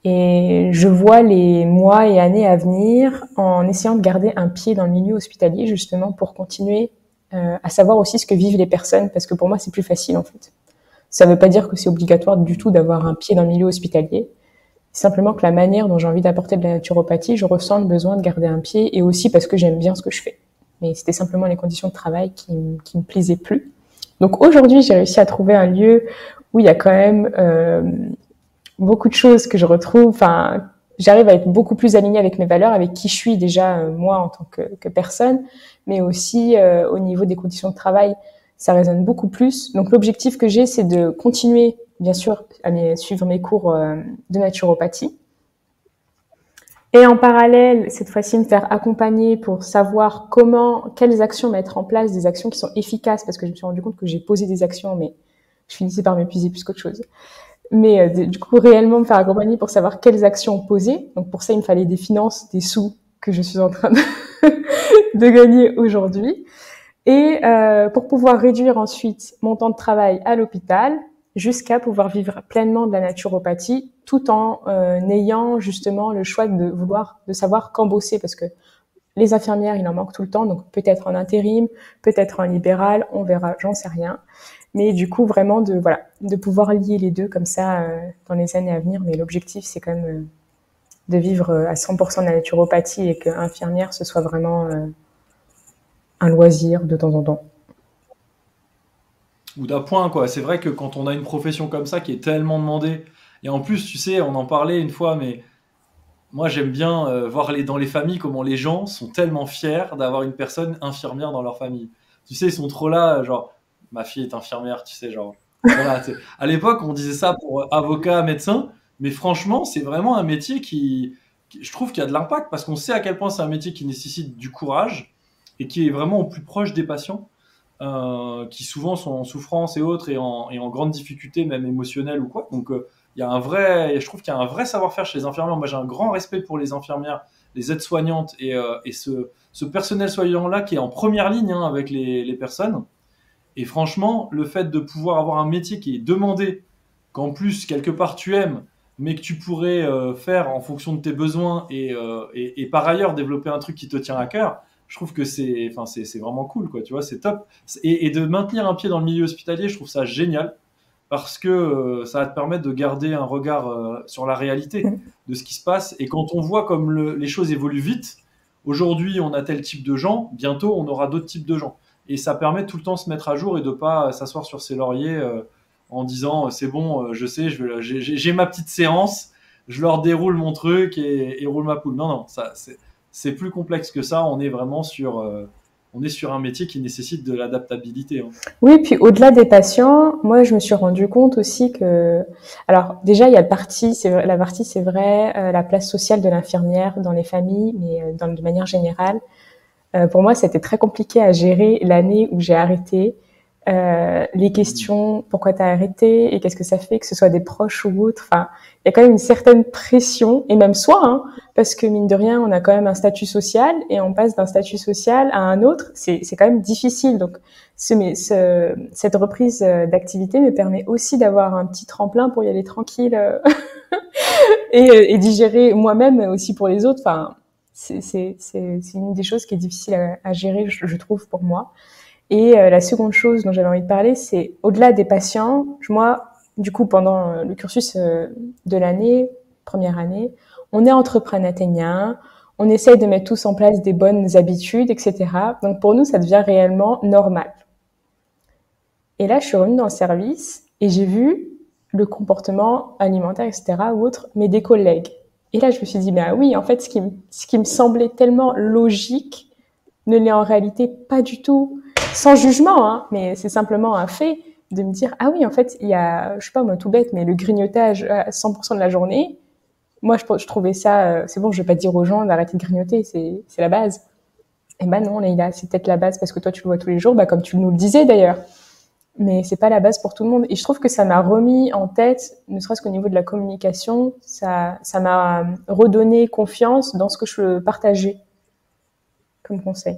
Et je vois les mois et années à venir en essayant de garder un pied dans le milieu hospitalier, justement, pour continuer à savoir aussi ce que vivent les personnes, parce que pour moi, c'est plus facile, en fait. Ça ne veut pas dire que c'est obligatoire du tout d'avoir un pied dans le milieu hospitalier. C'est simplement que la manière dont j'ai envie d'apporter de la naturopathie, je ressens le besoin de garder un pied et aussi parce que j'aime bien ce que je fais. Mais c'était simplement les conditions de travail qui me plaisaient plus. Donc aujourd'hui, j'ai réussi à trouver un lieu où il y a quand même beaucoup de choses que je retrouve. Enfin, j'arrive à être beaucoup plus alignée avec mes valeurs, avec qui je suis déjà moi en tant que personne, mais aussi au niveau des conditions de travail, ça résonne beaucoup plus. Donc l'objectif que j'ai, c'est de continuer, bien sûr, à suivre mes cours de naturopathie. Et en parallèle, cette fois-ci, me faire accompagner pour savoir quelles actions mettre en place, des actions qui sont efficaces, parce que je me suis rendu compte que j'ai posé des actions, mais je finissais par m'épuiser plus qu'autre chose. Mais du coup, réellement me faire accompagner pour savoir quelles actions poser. Donc pour ça, il me fallait des finances, des sous que je suis en train de gagner aujourd'hui. Et pour pouvoir réduire ensuite mon temps de travail à l'hôpital, jusqu'à pouvoir vivre pleinement de la naturopathie, tout en ayant justement le choix de savoir quand bosser, parce que les infirmières, il en manque tout le temps, donc peut-être en intérim, peut-être en libéral, on verra, j'en sais rien. Mais du coup, vraiment de pouvoir lier les deux comme ça dans les années à venir. Mais l'objectif, c'est quand même de vivre à 100% de la naturopathie et qu'infirmière, ce soit vraiment un loisir de temps en temps. Ou d'appoint, quoi. C'est vrai que quand on a une profession comme ça qui est tellement demandée, et en plus, tu sais, on en parlait une fois, mais moi j'aime bien voir dans les familles comment les gens sont tellement fiers d'avoir une personne infirmière dans leur famille. Tu sais, ils sont trop là, genre, ma fille est infirmière, tu sais, genre, voilà. À l'époque, on disait ça pour avocat, médecin, mais franchement, c'est vraiment un métier je trouve qu'il y a de l'impact parce qu'on sait à quel point c'est un métier qui nécessite du courage et qui est vraiment au plus proche des patients qui souvent sont en souffrance et autres et en grande difficulté, même émotionnelle ou quoi. Donc, il y a je trouve qu'il y a un vrai savoir-faire chez les infirmières. Moi, j'ai un grand respect pour les infirmières, les aides-soignantes et ce personnel soignant-là qui est en première ligne hein, avec les personnes. Et franchement, le fait de pouvoir avoir un métier qui est demandé, qu'en plus, quelque part, tu aimes, mais que tu pourrais faire en fonction de tes besoins et par ailleurs développer un truc qui te tient à cœur, je trouve que c'est vraiment cool, quoi, tu vois, c'est top. Et de maintenir un pied dans le milieu hospitalier, je trouve ça génial parce que ça va te permettre de garder un regard sur la réalité de ce qui se passe. Et quand on voit comme les choses évoluent vite, aujourd'hui on a tel type de gens, bientôt on aura d'autres types de gens. Et ça permet de tout le temps de se mettre à jour et de ne pas s'asseoir sur ses lauriers en disant c'est bon, je sais, j'ai ma petite séance, je leur déroule mon truc et roule ma poule. Non, non, c'est plus complexe que ça. On est vraiment on est sur un métier qui nécessite de l'adaptabilité. Hein. Oui, puis au-delà des patients, moi je me suis rendu compte aussi que, alors déjà il y a la partie c'est vrai, la place sociale de l'infirmière dans les familles, mais de manière générale, pour moi c'était très compliqué à gérer l'année où j'ai arrêté. Les questions, pourquoi t'as arrêté et qu'est-ce que ça fait que ce soit des proches ou autres. Enfin, il y a quand même une certaine pression et même soi, hein, parce que mine de rien, on a quand même un statut social et on passe d'un statut social à un autre. C'est quand même difficile. Donc, cette reprise d'activité me permet aussi d'avoir un petit tremplin pour y aller tranquille et digérer moi-même aussi pour les autres. Enfin, c'est une des choses qui est difficile à gérer, je trouve, pour moi. Et la seconde chose dont j'avais envie de parler, c'est au-delà des patients. Moi, du coup, pendant le cursus de l'année, première année, on est entrepreneur athénien, on essaye de mettre tous en place des bonnes habitudes, etc. Donc pour nous, ça devient réellement normal. Et là, je suis revenue dans le service et j'ai vu le comportement alimentaire, etc. ou autre, mais des collègues. Et là, je me suis dit, ben oui, en fait, ce qui me semblait tellement logique ne l'est en réalité pas du tout. Sans jugement, hein, mais c'est simplement un fait de me dire, ah oui, en fait, il y a, je sais pas moi, tout bête, mais le grignotage à 100% de la journée, moi, je trouvais ça, c'est bon, je vais pas dire aux gens d'arrêter de grignoter, c'est la base. Et ben non, Leïla, c'est peut-être la base parce que toi, tu le vois tous les jours, bah, comme tu nous le disais d'ailleurs. Mais c'est pas la base pour tout le monde. Et je trouve que ça m'a remis en tête, ne serait-ce qu'au niveau de la communication, ça m'a redonné confiance dans ce que je partageais comme conseil.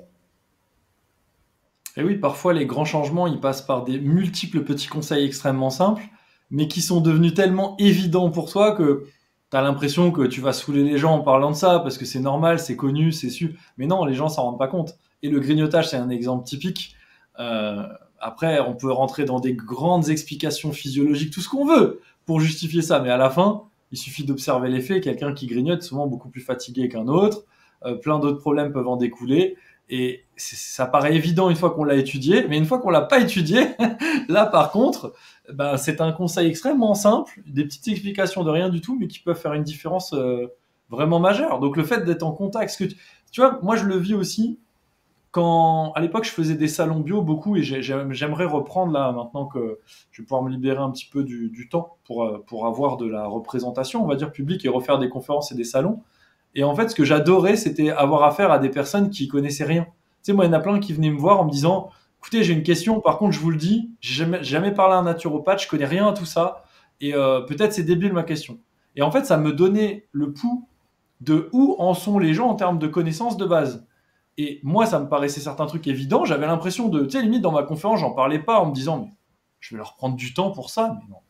Et oui, parfois les grands changements, ils passent par des multiples petits conseils extrêmement simples, mais qui sont devenus tellement évidents pour toi que tu as l'impression que tu vas saouler les gens en parlant de ça, parce que c'est normal, c'est connu, c'est su. Mais non, les gens s'en rendent pas compte. Et le grignotage, c'est un exemple typique. Euh, Après, on peut rentrer dans des grandes explications physiologiques, tout ce qu'on veut, pour justifier ça. Mais à la fin, il suffit d'observer les faits. Quelqu'un qui grignote est souvent beaucoup plus fatigué qu'un autre. Plein d'autres problèmes peuvent en découler. Et ça paraît évident une fois qu'on l'a étudié, mais une fois qu'on l'a pas étudié, là par contre, ben, c'est un conseil extrêmement simple, des petites explications de rien du tout, mais qui peuvent faire une différence vraiment majeure. Donc le fait d'être en contact, tu vois, moi je le vis aussi quand à l'époque je faisais des salons bio beaucoup et j'aimerais reprendre là maintenant que je vais pouvoir me libérer un petit peu du temps pour avoir de la représentation, on va dire publique et refaire des conférences et des salons. Et en fait, ce que j'adorais, c'était avoir affaire à des personnes qui connaissaient rien. Tu sais, moi, il y en a plein qui venaient me voir en me disant, écoutez, j'ai une question, par contre, je vous le dis, j'ai jamais parlé à un naturopathe, je connais rien à tout ça, et peut-être c'est débile ma question. Et en fait, ça me donnait le pouls de où en sont les gens en termes de connaissances de base. Et moi, ça me paraissait certains trucs évidents, j'avais l'impression de, tu sais, limite dans ma conférence, j'en parlais pas en me disant, mais je vais leur prendre du temps pour ça, mais non,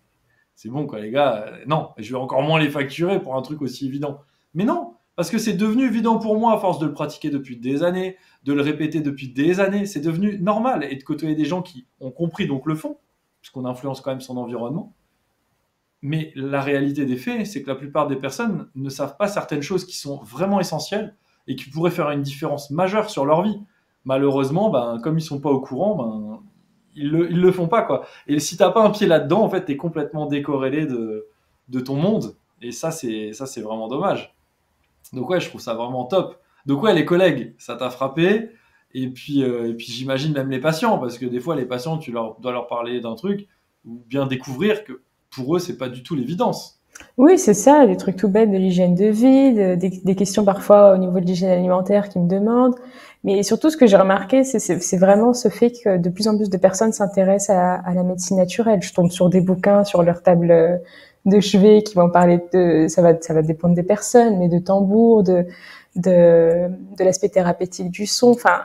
c'est bon quoi les gars, non, je vais encore moins les facturer pour un truc aussi évident. Mais non, parce que c'est devenu évident pour moi à force de le pratiquer depuis des années, de le répéter depuis des années, c'est devenu normal et de côtoyer des gens qui ont compris donc le font, puisqu'on influence quand même son environnement. Mais la réalité des faits, c'est que la plupart des personnes ne savent pas certaines choses qui sont vraiment essentielles et qui pourraient faire une différence majeure sur leur vie. Malheureusement, ben, comme ils sont pas au courant, ben, ils le font pas, quoi. Et si t'as pas un pied là-dedans, en fait, t'es complètement décorrélé de ton monde. Et ça, c'est vraiment dommage. Donc ouais, je trouve ça vraiment top. Donc ouais, les collègues, ça t'a frappé. Et puis j'imagine même les patients, parce que des fois, les patients, dois leur parler d'un truc, ou bien découvrir que pour eux, c'est pas du tout l'évidence. Oui, c'est ça, des trucs tout bêtes de l'hygiène de vie, des questions parfois au niveau de l'hygiène alimentaire qui me demandent. Mais surtout, ce que j'ai remarqué, c'est vraiment ce fait que de plus en plus de personnes s'intéressent à la médecine naturelle. Je tombe sur des bouquins sur leur table de chevet qui vont parler ça va dépendre des personnes, mais de tambour, de l'aspect thérapeutique du son. Enfin,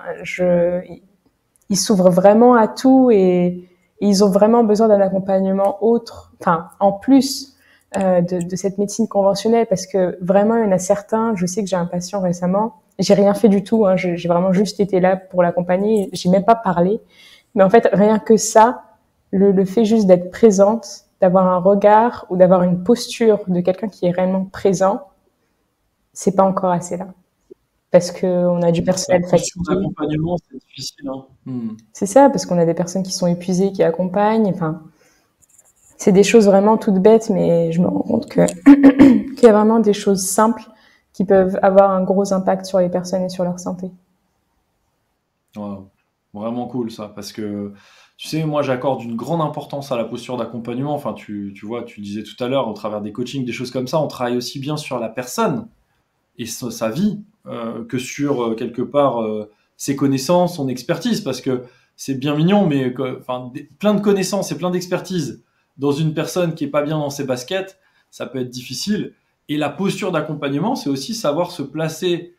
ils s'ouvrent vraiment à tout et ils ont vraiment besoin d'un accompagnement autre, enfin, en plus de cette médecine conventionnelle, parce que vraiment, il y en a certains, je sais que j'ai un patient récemment, j'ai rien fait du tout, hein, j'ai vraiment juste été là pour l'accompagner, j'ai même pas parlé, mais en fait, rien que ça, le fait juste d'être présente, d'avoir un regard ou d'avoir une posture de quelqu'un qui est réellement présent, c'est pas encore assez là. Parce que on a du La personnel posture fatigué. d'accompagnement, c'est difficile, hein. C'est ça, parce qu'on a des personnes qui sont épuisées, qui accompagnent. Enfin, c'est des choses vraiment toutes bêtes, mais je me rends compte que qu'il y a vraiment des choses simples qui peuvent avoir un gros impact sur les personnes et sur leur santé. Ouais, vraiment cool ça, parce que tu sais, moi j'accorde une grande importance à la posture d'accompagnement. Enfin, tu vois, tu disais tout à l'heure, au travers des coachings, des choses comme ça, on travaille aussi bien sur la personne et sa vie que sur quelque part ses connaissances, son expertise, parce que c'est bien mignon, mais enfin, plein de connaissances et plein d'expertise dans une personne qui est pas bien dans ses baskets, ça peut être difficile. Et la posture d'accompagnement, c'est aussi savoir se placer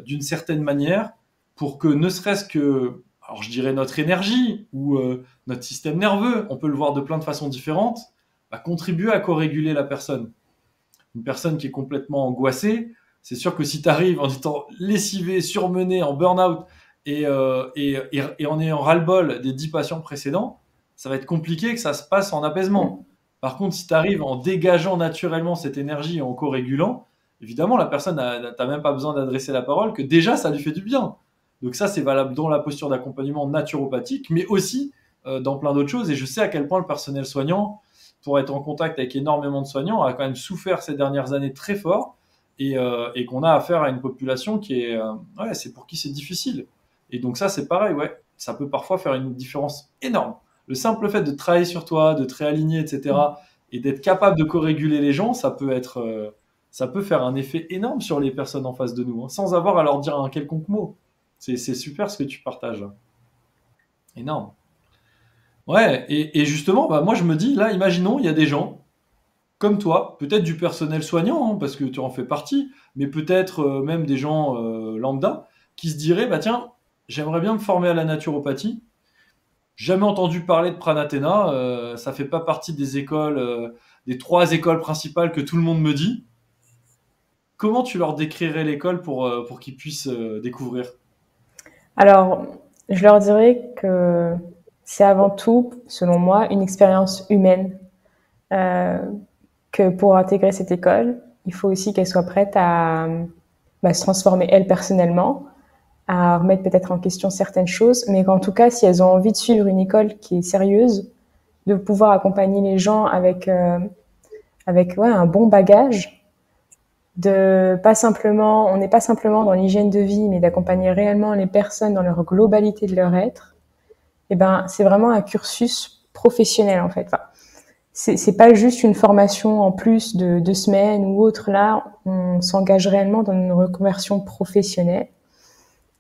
d'une certaine manière pour que ne serait-ce que, alors je dirais notre énergie ou notre système nerveux, on peut le voir de plein de façons différentes, va contribuer à co-réguler la personne. Une personne qui est complètement angoissée, c'est sûr que si tu arrives en étant lessivé, surmené, en burn-out et en ayant ras-le-bol des 10 patients précédents, ça va être compliqué que ça se passe en apaisement. Par contre, si tu arrives en dégageant naturellement cette énergie et en co-régulant, évidemment, la personne n'a même pas besoin d'adresser la parole, que déjà, ça lui fait du bien. Donc ça, c'est valable dans la posture d'accompagnement naturopathique, mais aussi dans plein d'autres choses. Et je sais à quel point le personnel soignant, pour être en contact avec énormément de soignants, a quand même souffert ces dernières années très fort et qu'on a affaire à une population qui est, ouais, c'est pour qui c'est difficile. Et donc ça, c'est pareil, ouais, ça peut parfois faire une différence énorme. Le simple fait de travailler sur toi, de te réaligner, etc., et d'être capable de co-réguler les gens, ça peut faire un effet énorme sur les personnes en face de nous, hein, sans avoir à leur dire un quelconque mot. C'est super ce que tu partages là. Énorme. Ouais, et justement, bah, moi je me dis, là, imaginons, il y a des gens comme toi, peut-être du personnel soignant, hein, parce que tu en fais partie, mais peut-être même des gens lambda, qui se diraient, bah tiens, j'aimerais bien me former à la naturopathie. Jamais entendu parler de Pranathéna, ça fait pas partie des écoles, des 3 écoles principales que tout le monde me dit. Comment tu leur décrirais l'école pour qu'ils puissent découvrir? Alors, je leur dirais que c'est avant tout, selon moi, une expérience humaine. Euh, que pour intégrer cette école, il faut aussi qu'elle soit prête à se transformer elle personnellement, à remettre peut-être en question certaines choses, mais qu'en tout cas, si elles ont envie de suivre une école qui est sérieuse, de pouvoir accompagner les gens avec un bon bagage, de pas simplement, on n'est pas simplement dans l'hygiène de vie, mais d'accompagner réellement les personnes dans leur globalité de leur être. Et ben, c'est vraiment un cursus professionnel en fait. Enfin, c'est pas juste une formation en plus de 2 semaines ou autre. Là, on s'engage réellement dans une reconversion professionnelle.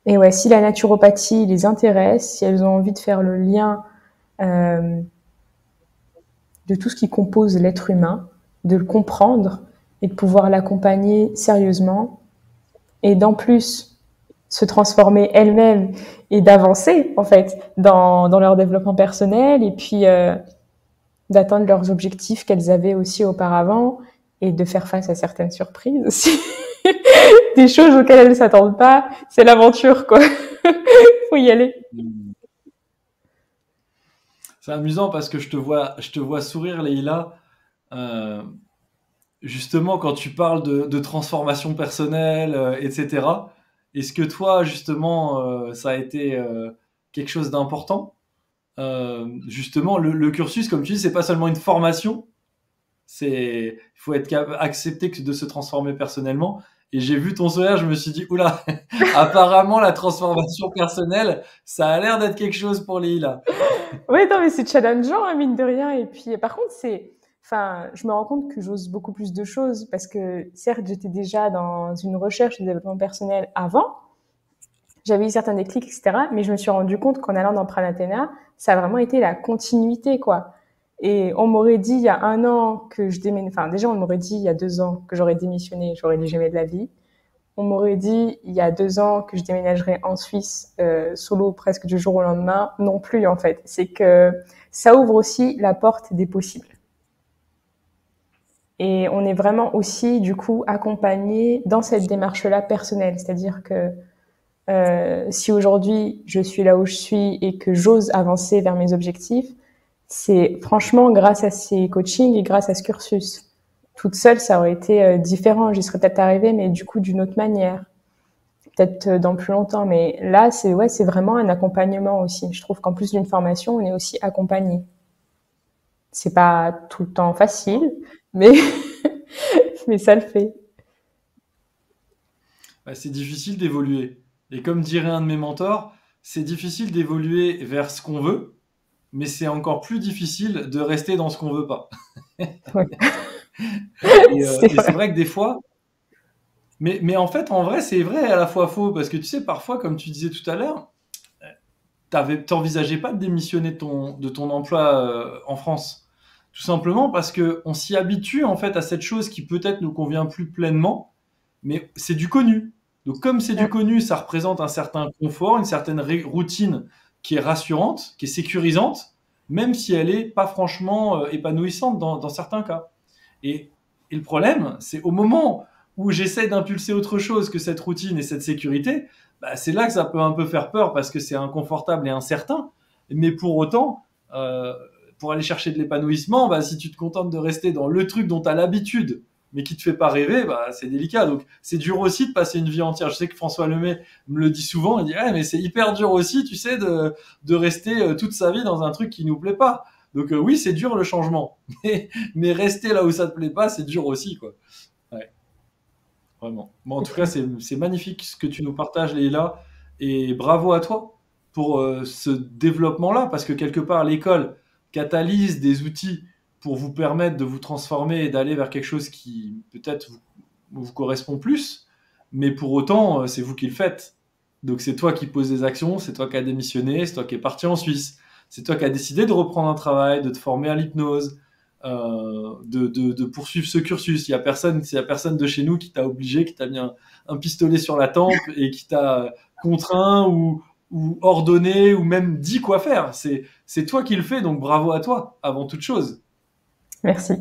Et ouais, si la naturopathie les intéresse, si elles ont envie de faire le lien euh, de tout ce qui compose l'être humain, de le comprendre et de pouvoir l'accompagner sérieusement, et d'en plus se transformer elles-mêmes et d'avancer en fait dans leur développement personnel, et puis d'atteindre leurs objectifs qu'elles avaient aussi auparavant, et de faire face à certaines surprises aussi. Des choses auxquelles elles ne s'attendent pas. C'est l'aventure, quoi. Faut y aller. C'est amusant parce que je te vois sourire, Leïla. Euh, Justement, quand tu parles de transformation personnelle, etc., est-ce que toi, justement, ça a été quelque chose d'important? Justement, le cursus, comme tu dis, c'est pas seulement une formation, il faut être accepter de se transformer personnellement. Et j'ai vu ton sourire, je me suis dit, oula, apparemment la transformation personnelle, ça a l'air d'être quelque chose pour Leïla. Ouais, non, mais c'est challengeant, hein, mine de rien. Et puis, par contre, je me rends compte que j'ose beaucoup plus de choses parce que, certes, j'étais déjà dans une recherche de développement personnel avant. J'avais eu certains déclics, etc. Mais je me suis rendu compte qu'en allant dans Pranathéna, ça a vraiment été la continuité, quoi. Et on m'aurait dit il y a un an que je déménage, enfin, déjà, on m'aurait dit il y a 2 ans que j'aurais démissionné, j'aurais dit jamais de la vie. On m'aurait dit il y a 2 ans que je déménagerais en Suisse, solo presque du jour au lendemain. Non plus, en fait. C'est que ça ouvre aussi la porte des possibles. Et on est vraiment aussi, du coup, accompagné dans cette démarche-là personnelle. C'est-à-dire que si aujourd'hui je suis là où je suis et que j'ose avancer vers mes objectifs, c'est franchement grâce à ces coachings et grâce à ce cursus. Toute seule, ça aurait été différent. J'y serais peut-être arrivée, mais du coup d'une autre manière. Peut-être dans plus longtemps. Mais là, c'est vraiment un accompagnement aussi. Je trouve qu'en plus d'une formation, on est aussi accompagné. C'est pas tout le temps facile, mais mais ça le fait. Bah, c'est difficile d'évoluer. Et comme dirait un de mes mentors, c'est difficile d'évoluer vers ce qu'on veut, mais c'est encore plus difficile de rester dans ce qu'on veut pas. Ouais. Et, C'est et c'est vrai. vrai que des fois, mais en fait, en vrai, c'est vrai et à la fois faux, parce que tu sais, parfois, comme tu disais tout à l'heure, t'envisageais pas de démissionner de ton emploi en France. Tout simplement parce que on s'y habitue en fait à cette chose qui peut-être nous convient plus pleinement, mais c'est du connu. Donc comme c'est du connu, ça représente un certain confort, une certaine routine qui est rassurante, qui est sécurisante, même si elle est pas franchement épanouissante dans certains cas. Et le problème, c'est au moment où j'essaie d'impulser autre chose que cette routine et cette sécurité, bah, c'est là que ça peut un peu faire peur parce que c'est inconfortable et incertain. Mais pour autant, euh, pour aller chercher de l'épanouissement, bah, si tu te contentes de rester dans le truc dont tu as l'habitude, mais qui te fait pas rêver, bah, c'est délicat. Donc c'est dur aussi de passer une vie entière. Je sais que François Lemay me le dit souvent, il dit ouais, mais c'est hyper dur aussi, tu sais, de rester toute sa vie dans un truc qui nous plaît pas. Donc oui, c'est dur le changement, mais rester là où ça te plaît pas, c'est dur aussi, quoi. Ouais, vraiment. Bon, en C'est tout cas, clair. c'est magnifique ce que tu nous partages, Leïla, et bravo à toi pour ce développement-là, parce que quelque part, l'école catalyse des outils pour vous permettre de vous transformer et d'aller vers quelque chose qui peut-être vous correspond plus, mais pour autant, c'est vous qui le faites. Donc c'est toi qui poses des actions, c'est toi qui as démissionné, c'est toi qui es parti en Suisse, c'est toi qui as décidé de reprendre un travail, de te former à l'hypnose, de poursuivre ce cursus. Il y a personne de chez nous qui t'a obligé, qui t'a mis un pistolet sur la tempe et qui t'a contraint ou ordonné ou même dit quoi faire. C'est toi qui le fais, donc bravo à toi avant toute chose. Merci.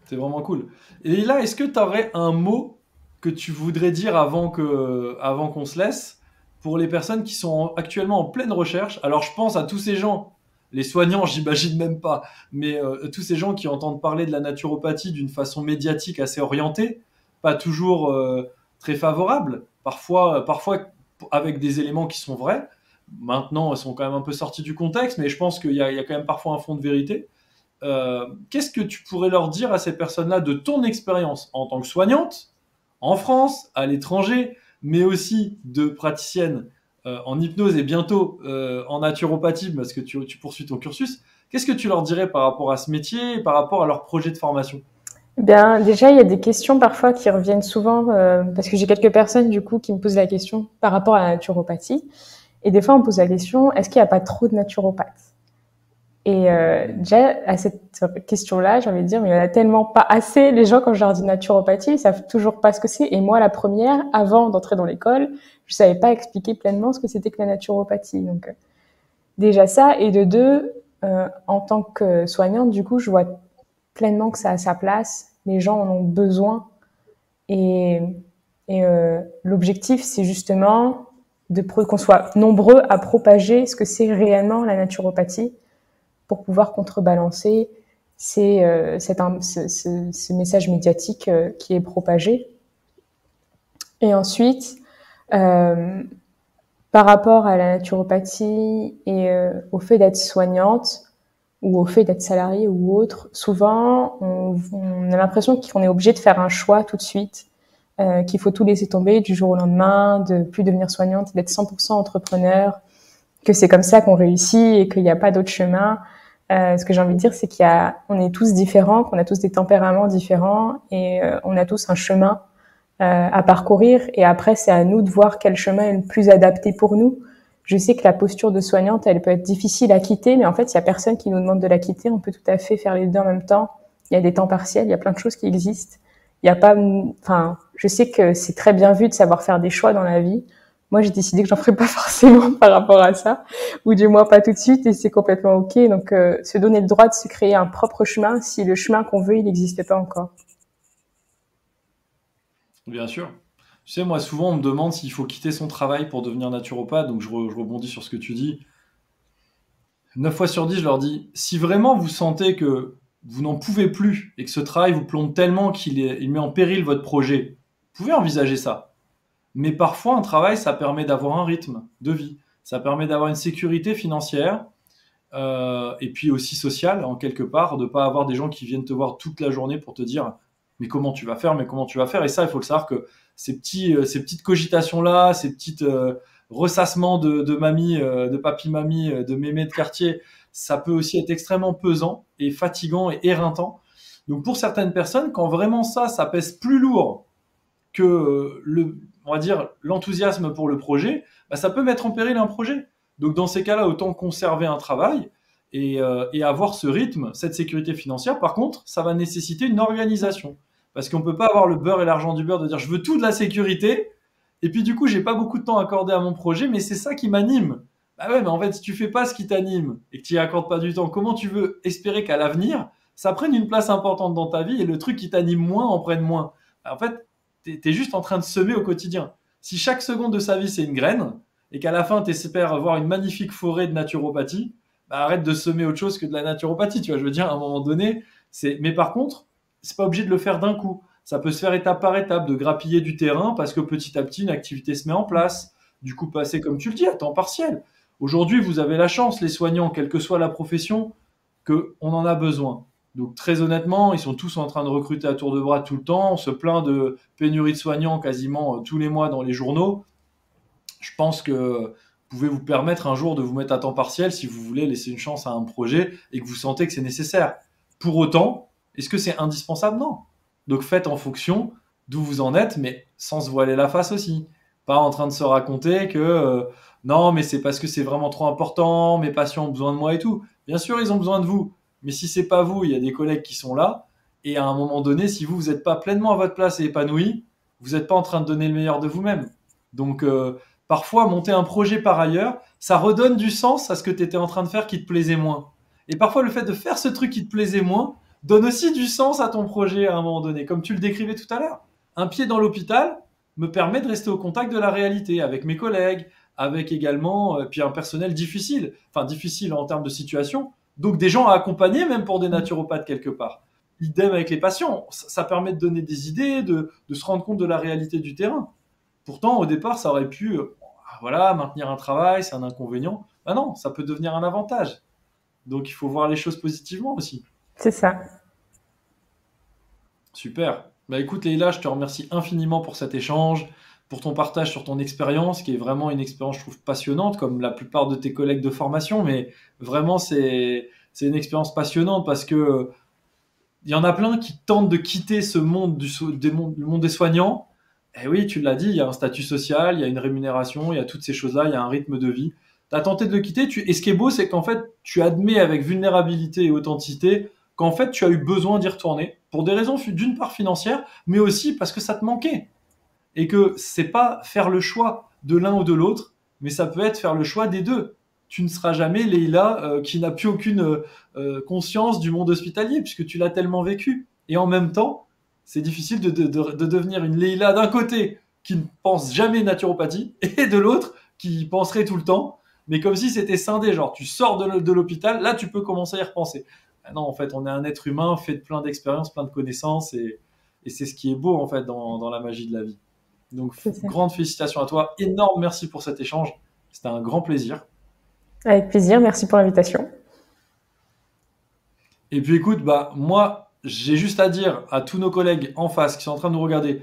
C'est vraiment cool. Et là, est-ce que tu aurais un mot que tu voudrais dire avant qu'on se laisse, pour les personnes qui sont actuellement en pleine recherche. Alors je pense à tous ces gens, les soignants, j'imagine même pas, mais tous ces gens qui entendent parler de la naturopathie d'une façon médiatique assez orientée, pas toujours très favorable, parfois avec des éléments qui sont vrais. Maintenant, ils sont quand même un peu sortis du contexte, mais je pense qu'il y a quand même parfois un fond de vérité. Qu'est-ce que tu pourrais leur dire à ces personnes-là de ton expérience en tant que soignante, en France, à l'étranger, mais aussi de praticienne en hypnose et bientôt en naturopathie, parce que tu poursuis ton cursus? Qu'est-ce que tu leur dirais par rapport à ce métier et par rapport à leur projet de formation? Eh bien, déjà, il y a des questions parfois qui reviennent souvent, parce que j'ai quelques personnes, du coup, qui me posent la question par rapport à la naturopathie. Et des fois, on me pose la question, est-ce qu'il n'y a pas trop de naturopathes? Et déjà, à cette question-là, j'ai envie de dire, mais il y en a tellement pas assez. Les gens, quand je leur dis naturopathie, ils savent toujours pas ce que c'est. Et moi, la première, avant d'entrer dans l'école, je savais pas expliquer pleinement ce que c'était que la naturopathie. Donc, déjà ça. Et de deux, en tant que soignante, du coup, je vois pleinement que ça a sa place. Les gens en ont besoin. Et, et l'objectif, c'est justement qu'on soit nombreux à propager ce que c'est réellement la naturopathie pour pouvoir contrebalancer ce message médiatique qui est propagé. Et ensuite, euh, par rapport à la naturopathie et au fait d'être soignante ou au fait d'être salarié ou autre, souvent on a l'impression qu'on est obligé de faire un choix tout de suite, qu'il faut tout laisser tomber du jour au lendemain, de plus devenir soignante, d'être 100% entrepreneur, que c'est comme ça qu'on réussit et qu'il n'y a pas d'autre chemin. Ce que j'ai envie de dire, c'est on est tous différents, qu'on a tous des tempéraments différents et on a tous un chemin à parcourir. Et après, c'est à nous de voir quel chemin est le plus adapté pour nous. Je sais que la posture de soignante, elle peut être difficile à quitter, mais en fait, il y a personne qui nous demande de la quitter. On peut tout à fait faire les deux en même temps. Il y a des temps partiels, il y a plein de choses qui existent. Il y a pas, enfin, je sais que c'est très bien vu de savoir faire des choix dans la vie. Moi, j'ai décidé que j'en ferais pas forcément par rapport à ça, ou du moins pas tout de suite, et c'est complètement ok. Donc, se donner le droit de se créer un propre chemin si le chemin qu'on veut, il n'existe pas encore. Bien sûr. Tu sais, moi, souvent, on me demande s'il faut quitter son travail pour devenir naturopathe, donc je rebondis sur ce que tu dis. 9 fois sur 10, je leur dis, si vraiment vous sentez que vous n'en pouvez plus et que ce travail vous plombe tellement il met en péril votre projet, vous pouvez envisager ça. Mais parfois, un travail, ça permet d'avoir un rythme de vie. Ça permet d'avoir une sécurité financière et puis aussi sociale, en quelque part, de ne pas avoir des gens qui viennent te voir toute la journée pour te dire mais comment tu vas faire, mais comment tu vas faire. Et ça, il faut le savoir que ces petites cogitations-là, ces petites ressassements de mamie, de papy-mamie, de mémé de quartier, ça peut aussi être extrêmement pesant et fatigant et éreintant. Donc pour certaines personnes, quand vraiment ça pèse plus lourd que on va dire, l'enthousiasme pour le projet, bah, ça peut mettre en péril un projet. Donc dans ces cas-là, autant conserver un travail et avoir ce rythme, cette sécurité financière. Par contre, ça va nécessiter une organisation. Parce qu'on ne peut pas avoir le beurre et l'argent du beurre de dire je veux tout de la sécurité, et puis du coup, j'ai pas beaucoup de temps accordé à mon projet, mais c'est ça qui m'anime. Bah ouais, mais en fait, si tu fais pas ce qui t'anime et que tu y accordes pas du temps, comment tu veux espérer qu'à l'avenir, ça prenne une place importante dans ta vie et le truc qui t'anime moins en prenne moins? En fait, t'es juste en train de semer au quotidien. Si chaque seconde de sa vie c'est une graine et qu'à la fin t'espères voir une magnifique forêt de naturopathie, bah arrête de semer autre chose que de la naturopathie. Tu vois, je veux dire, à un moment donné, c'est. Mais par contre, c'est pas obligé de le faire d'un coup. Ça peut se faire étape par étape, de grappiller du terrain parce que petit à petit une activité se met en place. Du coup, passer comme tu le dis à temps partiel. Aujourd'hui, vous avez la chance, les soignants, quelle que soit la profession, qu'on en a besoin. Donc très honnêtement, ils sont tous en train de recruter à tour de bras tout le temps. On se plaint de pénurie de soignants quasiment tous les mois dans les journaux. Je pense que vous pouvez vous permettre un jour de vous mettre à temps partiel si vous voulez laisser une chance à un projet et que vous sentez que c'est nécessaire. Pour autant, est-ce que c'est indispensable? Non. Donc faites en fonction d'où vous en êtes, mais sans se voiler la face aussi. Pas en train de se raconter que non, mais c'est parce que c'est vraiment trop important, mes patients ont besoin de moi et tout. Bien sûr, ils ont besoin de vous. Mais si c'est pas vous, il y a des collègues qui sont là. Et à un moment donné, si vous n'êtes pas pleinement à votre place et épanoui, vous n'êtes pas en train de donner le meilleur de vous-même. Donc parfois, monter un projet par ailleurs, ça redonne du sens à ce que tu étais en train de faire qui te plaisait moins. Et parfois, le fait de faire ce truc qui te plaisait moins donne aussi du sens à ton projet à un moment donné, comme tu le décrivais tout à l'heure. Un pied dans l'hôpital me permet de rester au contact de la réalité avec mes collègues, avec également puis un personnel difficile, enfin difficile en termes de situation, donc des gens à accompagner même pour des naturopathes quelque part. Idem avec les patients, ça permet de donner des idées, de se rendre compte de la réalité du terrain. Pourtant, au départ, ça aurait pu, voilà, maintenir un travail, c'est un inconvénient. Ah non, ça peut devenir un avantage. Donc il faut voir les choses positivement aussi. C'est ça. Super. Bah écoute Leïla, je te remercie infiniment pour cet échange, pour ton partage sur ton expérience, qui est vraiment une expérience, je trouve, passionnante, comme la plupart de tes collègues de formation, mais vraiment c'est une expérience passionnante parce que il y en a plein qui tentent de quitter ce monde du monde des soignants. Et oui, tu l'as dit, il y a un statut social, il y a une rémunération, il y a toutes ces choses-là, il y a un rythme de vie. Tu as tenté de le quitter, et ce qui est beau, c'est qu'en fait, tu admets avec vulnérabilité et authenticité qu'en fait, tu as eu besoin d'y retourner, pour des raisons d'une part financières, mais aussi parce que ça te manquait. Et que c'est pas faire le choix de l'un ou de l'autre, mais ça peut être faire le choix des deux. Tu ne seras jamais Leïla qui n'a plus aucune conscience du monde hospitalier, puisque tu l'as tellement vécu. Et en même temps, c'est difficile de devenir une Leïla d'un côté qui ne pense jamais naturopathie, et de l'autre qui y penserait tout le temps, mais comme si c'était scindé, genre tu sors de l'hôpital, là tu peux commencer à y repenser. Ah non, en fait, on est un être humain fait de plein d'expériences, plein de connaissances, et c'est ce qui est beau en fait dans la magie de la vie. Donc, C'est ça. grande félicitations à toi, énorme merci pour cet échange, c'était un grand plaisir. Avec plaisir. Merci pour l'invitation. Et puis écoute, bah moi, j'ai juste à dire à tous nos collègues en face qui sont en train de nous regarder,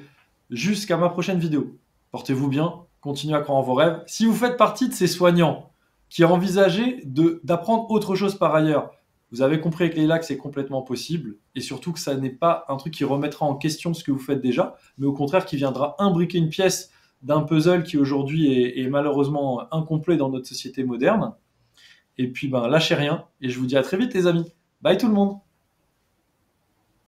jusqu'à ma prochaine vidéo. Portez-vous bien, continuez à croire en vos rêves. Si vous faites partie de ces soignants qui envisagez d'apprendre autre chose par ailleurs, vous avez compris avec Leïla que c'est complètement possible et surtout que ça n'est pas un truc qui remettra en question ce que vous faites déjà, mais au contraire qui viendra imbriquer une pièce d'un puzzle qui aujourd'hui est malheureusement incomplet dans notre société moderne. Et puis ben lâchez rien et je vous dis à très vite les amis. Bye tout le monde.